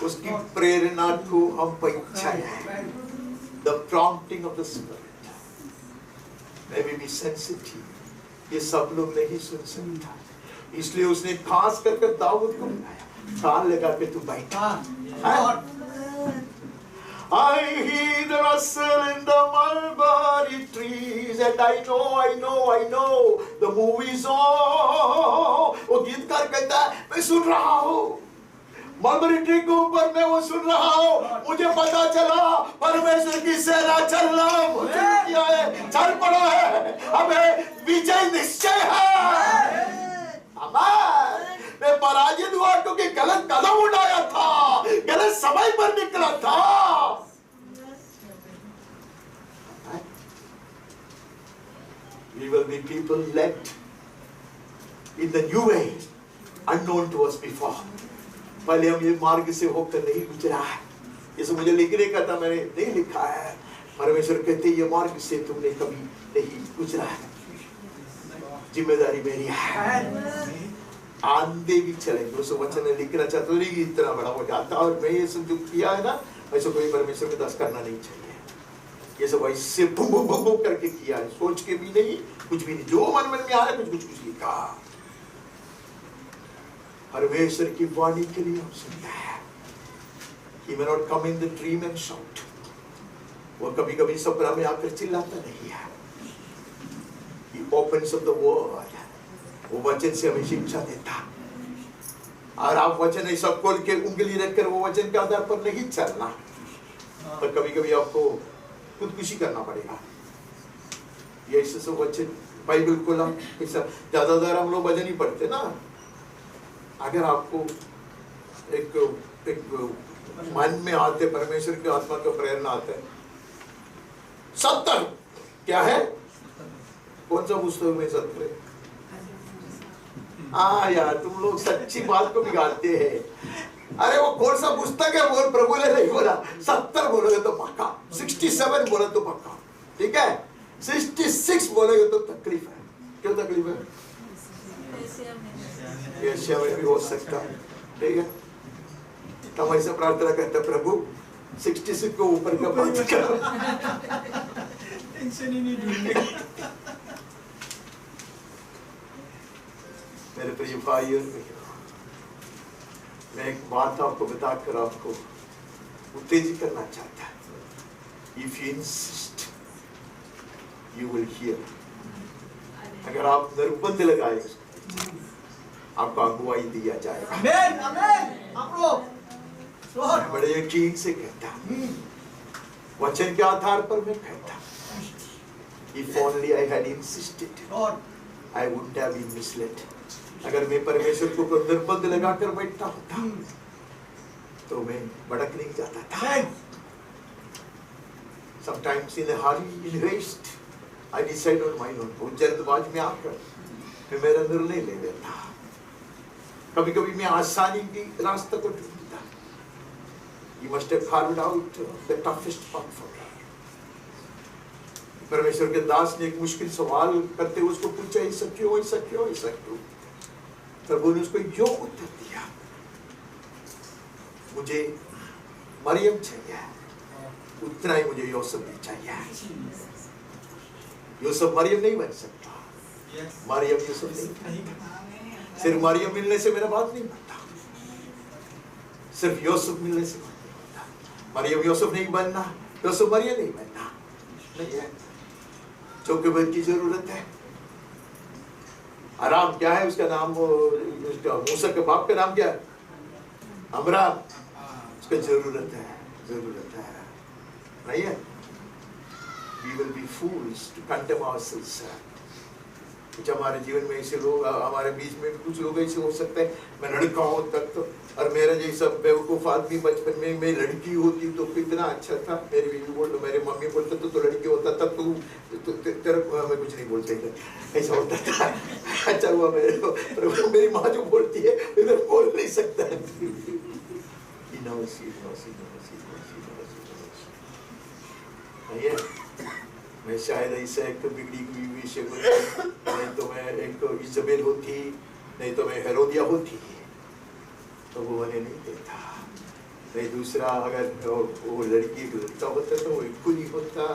उसकी प्रेरणा को हम पहचाने। The prompting of the Spirit. Maybe be sensitive। ये सब लोग नहीं सुन सकता, इसलिए उसने खास करके दाऊद को बुलाया। कान लगा के तू बैठा। I hear the rustle in the mulberry trees and I know the movie's on। वो गीतकार कहता है मैं सुन रहा हूँ, मलबरी ट्री के ऊपर मैं वो सुन रहा हूँ, मुझे पता चला परमेश्वर की सेना चलना किया है, चल पड़ा है, हमें विजय निश्चय है। मैं पराजित हुआ क्योंकि गलत कदम उठाया था, गलत समय पर निकला था। We will be people led in the new way, unknown to us before। पहले हम ये मार्ग से होकर नहीं गुजरा है। इसे मुझे लिखने का था, मैंने नहीं लिखा है। परमेश्वर कहते ये मार्ग से तुमने कभी नहीं गुजरा है, जिम्मेदारी मेरी है। आंधे भी चलेंगे, उस वचन लिखना चाहते हो नहीं, इतना बड़ा हो जाता। और मैं ये सब जो किया है ना, ऐसा कोई परमेश्वर के दास करना नहीं चाहिए। ये सब ऐसे बुम बुम बुम बुम करके किया है, सोच के भी नहीं, कुछ भी नहीं, जो मन में आ रहा है कुछ लिखा। परमेश्वर की वाणी के लिए हम सुनते हैं। He may not come in the dream and shout। वो कभी-कभी सपना में आकर चिल्लाता नहीं है। He opens up the word। वो वचन से हमें शिक्षा देता। और आप वचन ऐसा खोल के उंगली रखकर वो वचन के आधार पर नहीं चलना, तो कभी-कभी आपको खुदकुशी करना पड़ेगा। ये ऐसे वचन बाइबल खोला, ऐसा ज्यादातर हम लोग वचन ही पढ़ते ना। अगर आपको एक मन में आते, परमेश्वर की आत्मा का प्रेरणा आता है, 70 क्या है, कौन सा पुस्तक में 70? यार तुम लोग सच्ची बात को बिगाड़ते हैं। अरे वो कौन सा पुस्तक है, बोल, प्रभु ने नहीं बोला 70 बोलोगे तो पक्का, 67 बोले तो पक्का, ठीक है, 66 बोलोगे तो तकलीफ है। क्यों तकलीफ है? एशिया में भी हो सकता है, ठीक है। हम ऐसे प्रार्थना करते, प्रभु 66 को ऊपर का बात करो। टेंशन ही नहीं ढूंढने। मेरे प्रिय भाई और बहनों, मैं एक बात आपको बताकर आपको उत्तेजित करना चाहता हूं। If you insist, you will hear। अगर आप निर्बंध लगाए, आपको अगुवाई दिया जाएगा। आमीन, आमीन। मैं बड़े यकीन से कहता हूं, वचन के आधार पर मैं कहता हूं, if only I had insisted, I wouldn't have been misled. अगर मैं परमेश्वर को निर्बंध लगाकर बैठता होता तो मैं भड़क नहीं जाता था। Sometimes in a hurry, in haste, I decide on my own. वो जल्दबाज में आकर मैं मेरा निर्णय ले लेता। कभी कभी मैं आसानी की रास्ते को ढूंढता। You must have carved out the toughest path for me. परमेश्वर के दास ने एक मुश्किल सवाल करते हुए उसको पूछा, ऐसा क्यों, ऐसा क्यों, ऐसा क्यों? प्रभु ने उसको यो उत्तर दिया, मुझे मरियम चाहिए, उतना ही मुझे यूसुफ भी चाहिए। यूसुफ मरियम नहीं बन सकता, मरियम यूसुफ नहीं बनता। सिर्फ मरियम मिलने से मेरा बात नहीं बनता, सिर्फ यूसुफ मिलने से बात नहीं बनता। मरियम यूसुफ नहीं बनना, यूसुफ मरियम नहीं बनना, नहीं है। चौकीबंद की जरूरत है। आराम क्या है उसका नाम, उसका मूसा के बाप का नाम क्या है? अमराम। उसका जरूरत है, जरूरत है, नहीं है। We will be fools to condemn ourselves. कुछ हमारे जीवन में ऐसे लोग, हमारे बीच में कुछ लोग ऐसे हो सकते हैं, मैं लड़का हूँ तक तो, और मेरा जैसा बेवकूफ आदमी बचपन में मैं लड़की होती तो कितना अच्छा था। मेरी बीवी बोलते, मेरे मम्मी बोलते तो लड़की होता था तू तेरा, मैं कुछ नहीं बोलते थे, ऐसा होता था। अच्छा हुआ मेरे को, मेरी माँ जो बोलती है मैं बोल नहीं सकता। मैं शायद ऐसा एक बिगड़ी हुई विषय को, नहीं तो मैं एक इजबेल होती, नहीं तो मैं हेरोदिया होती, तो वो होने नहीं देता। नहीं दूसरा, अगर वो लड़की एक लड़का होता तो वो एक कुली होता,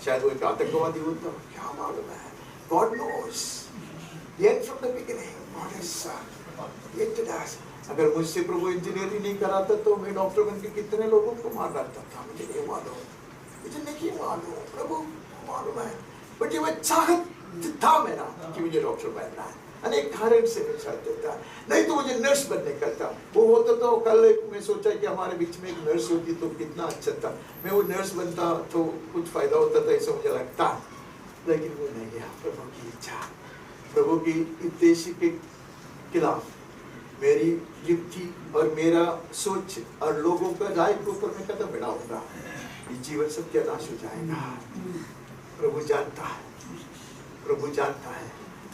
शायद वो एक आतंकवादी होता, क्या मालूम है। God knows, yet from the beginning, God has yet us. अगर मुझसे प्रभु इंजीनियरिंग नहीं कराता तो मैं डॉक्टर बन के कितने लोगों को मार डालता था, मुझे नहीं मालूम, मुझे नहीं मालूम, प्रभु मालूम है। बट ये चाहत था मेरा कि मुझे डॉक्टर बनना है, अनेक कारण से मैं चाहता था। नहीं तो मुझे नर्स बनने का था। वो होता तो कल मैं सोचा कि हमारे बीच में एक नर्स होती तो कितना अच्छा था, मैं वो नर्स बनता तो कुछ फायदा होता था, ऐसा मुझे लगता। लेकिन वो नहीं है प्रभु की इच्छा, प्रभु की उद्देश्य के खिलाफ मेरी युक्ति और मेरा सोच और लोगों का राय के ऊपर मैं कदम बढ़ाऊंगा, ये जीवन सत्यानाश हो जाएगा। प्रभु जानता है, प्रभु जानता है,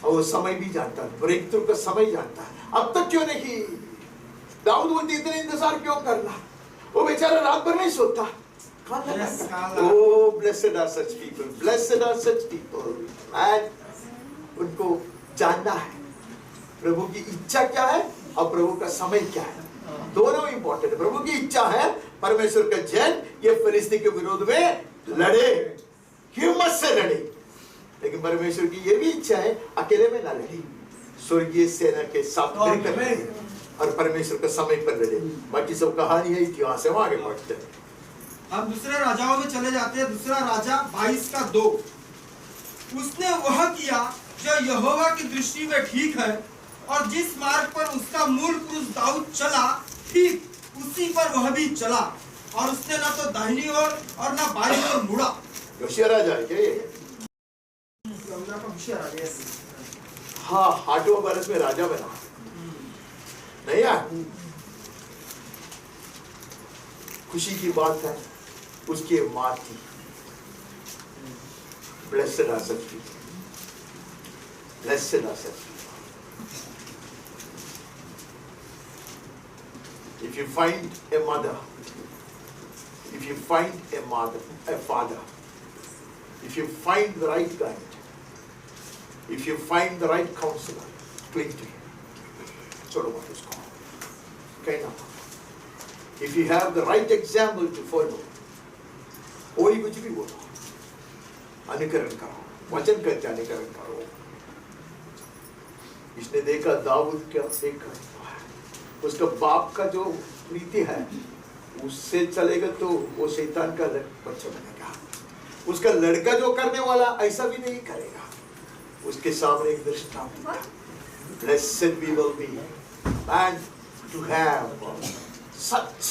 और वो समय भी जानता है, ब्रेक थ्रू का समय जानता है। अब तक क्यों नहीं? दाऊद बोलते इतने इंतजार क्यों करना? वो बेचारा रात भर नहीं सोता। Oh, blessed are such people, blessed are such people, and उनको जानना है प्रभु की इच्छा क्या है और प्रभु का समय क्या है, दोनों इंपॉर्टेंट है। प्रभु की इच्छा है परमेश्वर का जन ये फिलिस्ती के विरोध में लड़े, हिम्मत से लड़े, लेकिन परमेश्वर की ये भी इच्छा है अकेले में ना लड़े, स्वर्गीय सेना के साथ मिलकर लड़े और परमेश्वर का समय पर लड़े। बाकी सब कहानी है, इतिहास है, वहां आगे बढ़ते हैं। हम दूसरे राजाओं में चले जाते हैं। दूसरा राजा 22:2। उसने वह किया जो यहोवा की दृष्टि में ठीक है, और जिस मार्ग पर उसका मूल पुरुष दाऊद चला, ठीक उसी पर वह भी चला, और उसने न तो दाहिनी ओर और न बाईं ओर मुड़ा। योशिया राजा है क्या ये? हाँ, 8वें बरस में राजा बना, नहीं यार? खुशी की बात है, उसकी माँ थी। Blessed are such people. Blessed are such people. If you find a mother, if you find a mother, a father, if you find the right guide, if you find the right counselor, cling to him. That's sort of what it's called. Okay now. If you have the right example to follow, कोई कुछ भी बोलो, अनुकरण करो, वचन का अनुकरण करो। इसने देखा दाऊद क्या देखा, उसका बाप का जो नीति है उससे चलेगा तो वो शैतान का बच्चा बनेगा। उसका लड़का जो करने वाला ऐसा भी नहीं करेगा, उसके सामने एक दृष्टांत है। Blessed we will be and to have such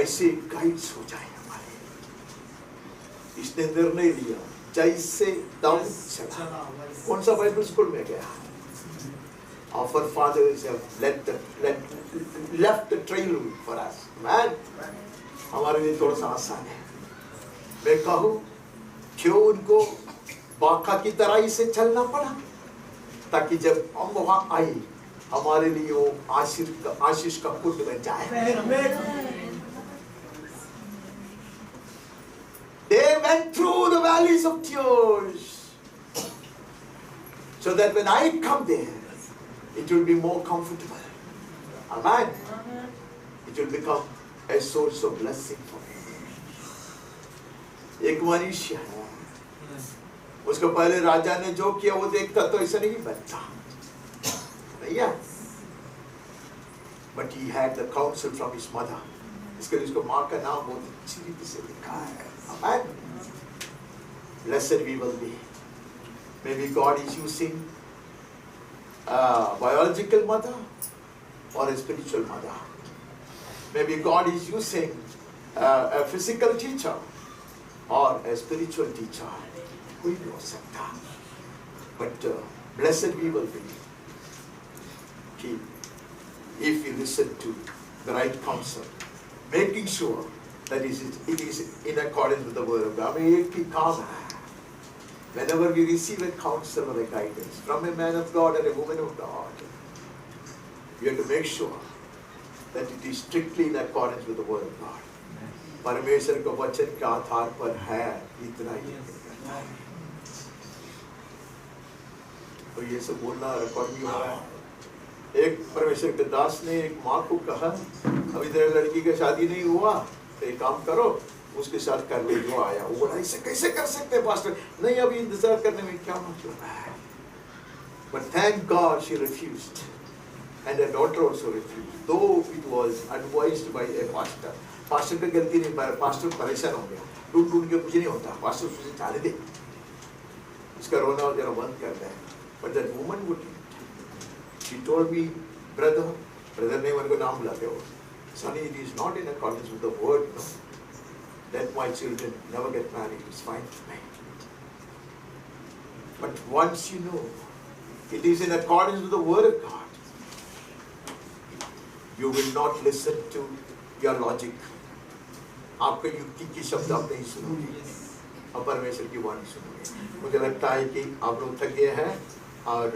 ऐसे गाइड्स हो जाए हमारे। इसने निर्णय लिया जैसे दाऊद चला। कौन सा बाइबल स्कूल में गया? Our fathers have left the trail for us. Man, हमारे लिए थोड़ा सा आसान है। मैं कहूँ क्यों उनको बाका की तरह ही से चलना पड़ा, ताकि जब हम वहाँ आए हमारे लिए वो आशीष का कुंड बन जाए। They went through the valleys of tears, so that when I come there, it will be more comfortable. Amen. It will become a source of blessing for me. एक मनुष्य है, उसको पहले राजा ने जो किया वो देखता तो ऐसा नहीं बनता, भैया। But he had the counsel from his mother. इसके लिए उसको माँ का नाम बहुत अच्छी रीति से लिखा है। Amen. Blessed we will be. Maybe God is using biological mother or a spiritual mother. Maybe God is using a physical teacher or a spiritual teacher. कोई भी हो सकता, but blessed we will be if we listen to the right counsel, making sure that it is in accordance with the word of God. हमें एक ही काम है, whenever we receive a counsel or a guidance from a man of God or a woman of God, we have to make sure that it is strictly in accordance with the word of God. परमेश्वर के वचन के आधार पर है, इतना ही। तो ये सब बोलना रिकॉर्ड भी हो रहा है। एक परमेश्वर के दास ने एक माँ को कहा, अभी तेरे लड़की का शादी नहीं हुआ तो एक काम करो, उसके साथ कर ले जो आया। वो बोला ऐसे कैसे कर सकते हैं पास्टर? नहीं, अभी इंतजार करने में क्या मतलब है? But thank God she refused, and her daughter also refused, though it was advised by a pastor. Pastor की गलती नहीं, पास्टर परेशान हो गया, ढूंढ के कुछ नहीं होता, पास्टर उसे जाने दे, इसका रोना जरा बंद कर दे। But that woman wouldn't. She told me, brother ने मेरे को नाम बुलाते हो, Sonny, it is not in accordance with the word, no. Let my children never get married, it's fine with me. But once you know it is in accordance with the word of God, you will not listen to your logic. आपके युक्ति की शब्द आप नहीं सुनोगे, और परमेश्वर की वाणी सुनोगे। मुझे लगता है कि आप लोग थक गए हैं और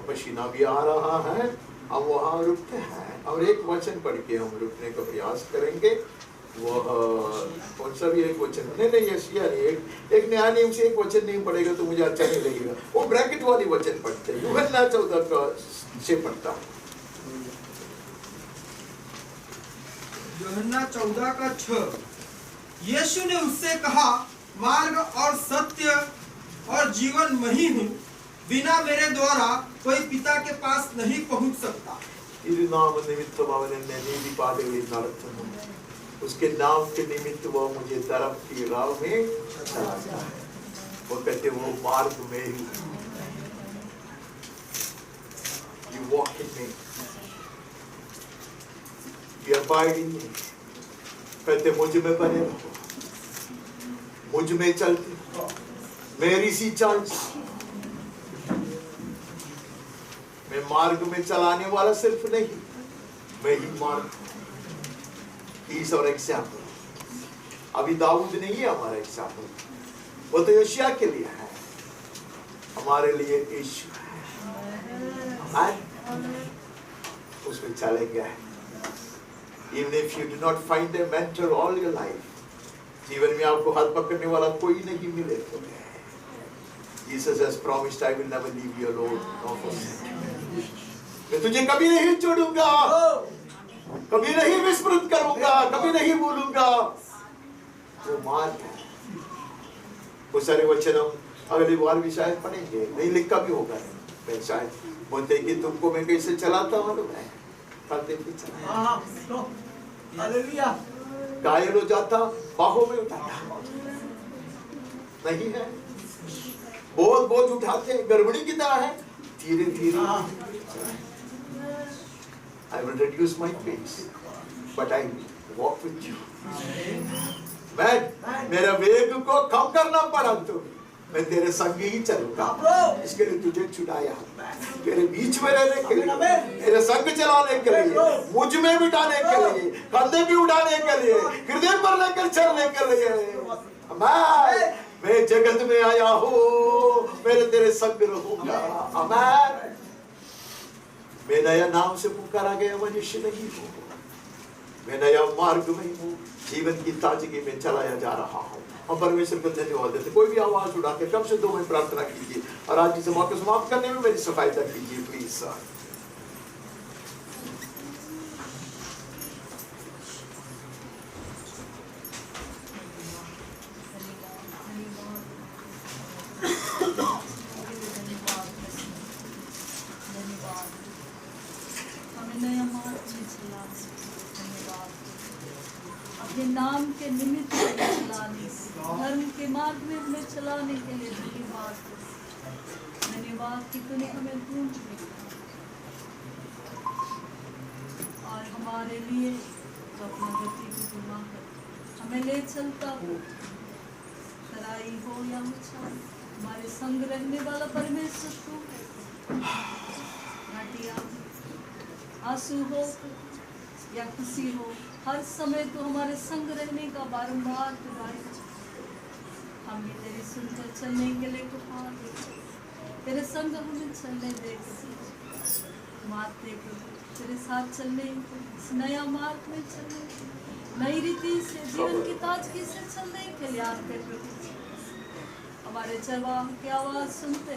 पसीना भी आ रहा है, हम वहाँ रुकते हैं और एक वचन पढ़ के हम रुकने का प्रयास करेंगे। वो कौन सा भी एक वचन नहीं यशिया नहीं, एक नया नियम से एक वचन नहीं पढ़ेगा तो मुझे अच्छा नहीं लगेगा। वो ब्रैकेट वाली वचन पढ़ते हैं, यूहन्ना 14 से पढ़ता है। यूहन्ना 14:6। यीशु ने उससे कहा, मार्ग और सत्य और जीवन मैं ही हूँ, बिना मेरे द्वारा कोई पिता के पास नहीं पहुँच सकता। उसके नाम के निमित्त वो मुझे धर्म की राह में चलाता है। वो कहते वो मार्ग में ही, you walk in me, you abide in me। कहते मुझ में बने रहो, मुझ में चलते, मेरी सी चाल। मैं मार्ग में चलाने वाला सिर्फ नहीं, मैं ही मार्ग। He is our example. अभी दाऊद नहीं है हमारा एग्जाम्पल, वो तो योशिया के लिए है, हमारे लिए यीशु है। उसमें चलेंगे। Even if you do not find a mentor all your life, जीवन में आपको हाथ पकड़ने वाला कोई नहीं मिले तो Jesus has promised, I will never leave you alone nor forsake you. मैं तुझे कभी नहीं छोड़ूंगा, कभी नहीं विस्मृत करूंगा, कभी नहीं भूलूंगा। वो मार्ग है। वो सारे वचन हम अगली बार भी शायद पढ़ेंगे, नहीं लिखा भी होगा। मैं शायद बोलते कि तुमको मैं कैसे चलाता हूँ, घायल हो जाता, बाहों में उठाता नहीं है, बोझ उठाते, गड़बड़ी की तरह है, धीरे धीरे। I will reduce my pace, but I walk with you. मेरे वेग को कम करना पड़ा तो मैं तेरे संग ही चलूंगा। इसके लिए तुझे चुनाया, तेरे बीच में रहने के लिए, तेरे संग चलाने के लिए, मुझ में बिठाने के लिए, कंधे भी उठाने के लिए, हृदय पर लेकर चलने के लिए। मैं जगत में आया हूँ, मेरे तेरे संग रहूंगा। आमीन। मैं नया नाम से पुकारा गया मनुष्य नहीं हूँ, मैं नया मार्ग में हूँ, जीवन की ताजगी में चलाया जा रहा हूँ। हम परमेश्वर को धन्यवाद देते। कोई भी आवाज उठा के कम से 2 मिनट प्रार्थना कीजिए और आज की सभा को समाप्त करने में मेरी सहायता कीजिए प्लीज सर। अपने नाम के निमित्त चलाने, धर्म के मार्ग में हमें चलाने के लिए धन्यवाद। धन्यवाद कि तूने हमें ढूंढ लिया और हमारे लिए तो अपना गति को घुमा कर हमें ले चलता हो। तराई हो या ऊंचाई, हमारे संग रहने वाला परमेश्वर तू है। घाटियाँ आंसू हो या खुशी हो, हर समय तो हमारे संग रहने का बारंबार दुआएं। हमें तेरी सुनकर चलने के लिए पुकार दे, तेरे संग हमें चलने दे, मार्ग दे तेरे साथ चलने, इस नया मार्ग में चलने, नई रीति से जीवन की ताजगी से चलने के लिए आते प्रभु। हमारे चरवाह की आवाज सुनते,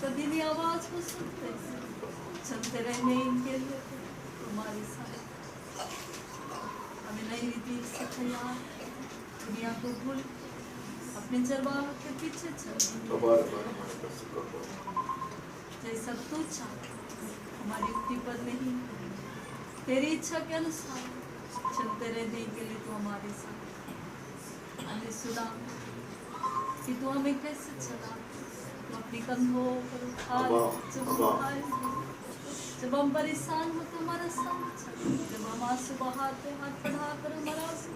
कभी आवाज को सुनते, चलते रहने इनके लिए हमारे साथ हमें नई रीति से तैयार, दुनिया को भूल अपने चरवाह के पीछे चल। जैसा तू चाहे, हमारी युक्ति पर नहीं, तेरी इच्छा के अनुसार चलते रहने के लिए तू हमारे साथ। हमने सुना कि तू हमें कैसे चला, तू अपनी कंधों पर उठाए, जब हम परेशान हो तो हमारा संग चले, जब हम आंसू बहाते हाथ बढ़ाकर हमारा आंसू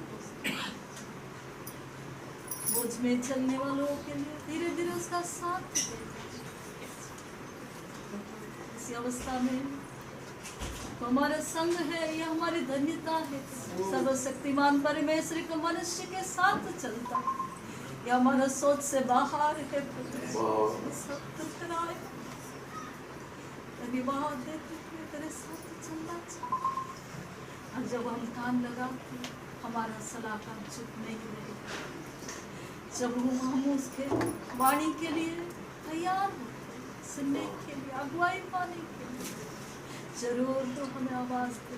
बोझ में चलने वालों के लिए धीरे धीरे उसका साथ दे। इसी अवस्था में तो हमारा संग है, यह हमारी धन्यता है। सर्वशक्तिमान परमेश्वर को मनुष्य के साथ चलता, यह हमारा सोच से बाहर है। सब टकराए, धन्यवाद देते हुए तेरे साथ चलना चाहिए। और जब हम कान लगाते, हमारा सलाहकार चुप नहीं रहेगा। जब हम उसके वाणी के लिए तैयार होते, सुनने के लिए, अगुवाई पाने के लिए, जरूर तो हमें आवाज दे,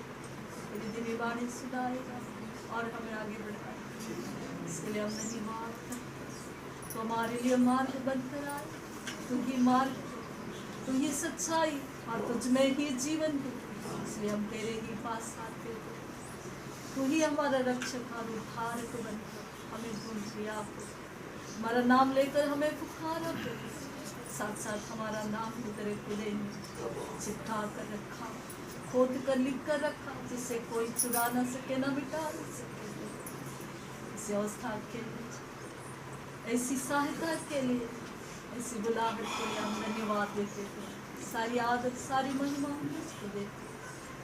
तेरी दिव्य वाणी सुनाएगा और हमें आगे बढ़ाएगा। इसके लिए हम धन्यवाद करते। तो हमारे लिए मार्ग बनकर आए, तू ही मार्ग, तू ही सच्चाई और तुझ में ही जीवन है। इसलिए हम तेरे ही पास आते हो। तू ही हमारा रक्षक और उद्धारक बनकर हमें ढूंढ लिया, हमारा नाम लेकर हमें पुकारा, साथ साथ हमारा नाम भी तेरे हृदय में चिपका कर रखा, खोद कर लिख कर रखा, जिससे कोई चुरा न सके, न मिटा न सके। इस अवस्था के लिए, ऐसी सहायता के लिए, ऐसी बुलाहट के लिए हम धन्यवाद देते थे। सारी आदत, सारी महिमा हम उसको देते,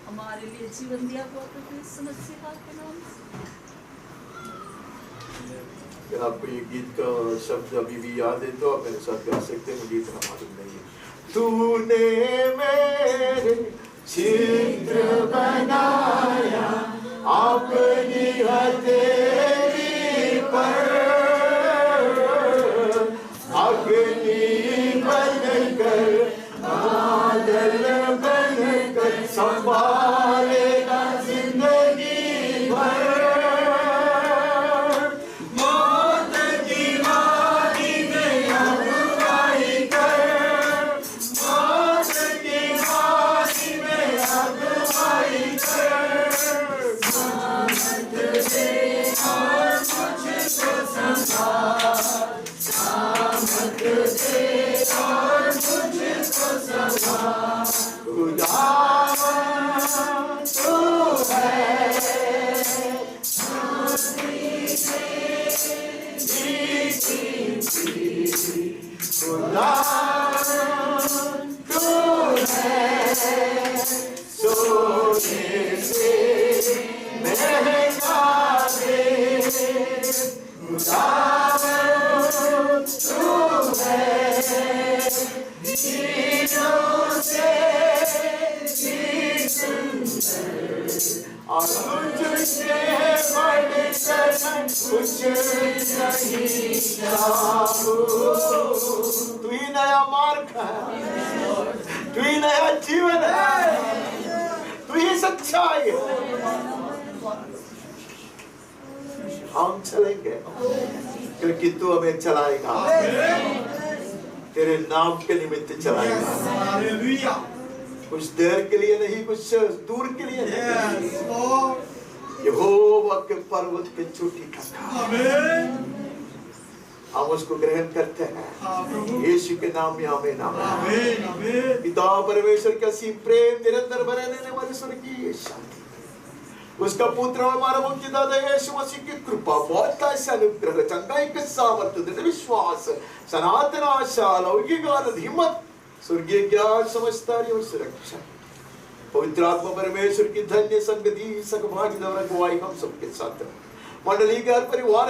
हमारे लिए जीवन दिया हुआ तो इस मसीहा के नाम से। अगर आपको ये गीत का शब्द अभी भी याद है तो आप मेरे साथ गा सकते हैं, मुझे इतना मालूम नहीं है। तूने मेरे चित्र बनाया अपनी हथेली पर, अग्नि बनकर बादल बनकर संभालेगा जिंदगी भर। मौत की वादी में अगुवाई कर, मौत की वादी में अगुवाई कर, सामत दे और मुझको संभाल, सामत दे और मुझको संभाल। खुदा तू है, खुदावन तू है सोने से महंगा रे, खुदावन तू है चीजों से भी सुंदर, और तुझसे बढ़कर कुछ नहीं चाहूं। तू ही नया मार्ग है, तू ही नया जीवन है, तू ही सच्चाई है। हम चलेंगे क्योंकि तू हमें चलाएगा, तेरे नाम के निमित्त चलाएगा। कुछ देर के लिए नहीं, कुछ दूर के लिए नहीं, यहोवा के पर्वत पे चोटी तक हम उसको ग्रहण करते हैं। यीशु के नाम में आमीन आमीन। पिता परमेश्वर का असीम प्रेम, निरंतर बने रहने वाली स्वर्गीय शांति, उसका पुत्र और हमारा मुक्तिदाता यीशु मसीह की कृपा, बहुत ऐसा अनुग्रह, चंगाई के सामर्थ्य, दृढ़ विश्वास, सनातन आशा, लौकिक आनंद, हिम्मत, स्वर्गीय ज्ञान, समझदारी और सुरक्षा, पवित्र आत्मा परमेश्वर की धन्य संगति, सहभागिता और अगुवाई हम सबके साथ, मंडली के हर परिवार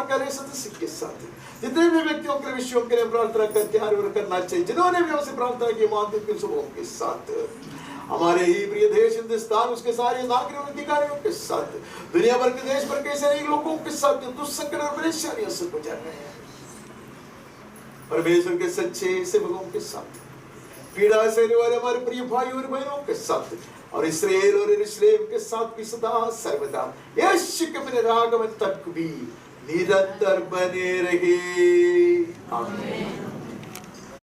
के हर सदस्य के साथ, जितने भी व्यक्तियों के विषयों के लिए प्रार्थना करते हैं और करना चाहिए, जिन्होंने भी हमसे प्रार्थना की, मानते हैं सबों के साथ, हमारे ही प्रिय देश हिंदुस्तान, उसके सारे नागरिकों अधिकारियों के साथ, दुनिया भर के देश भर के ऐसे लोगों के साथ जो दुष्संकट और परेशानियों से गुजर रहे हैं, परमेश्वर के सच्चे सेवकों के साथ, पीड़ा सहने वाले हमारे प्रिय भाई और बहनों के साथ, और इस्राएल और यरूशलेम के साथ भी सदा सर्वदा यीशु के पुनरागमन तक भी निरंतर बने रहे। आमीन।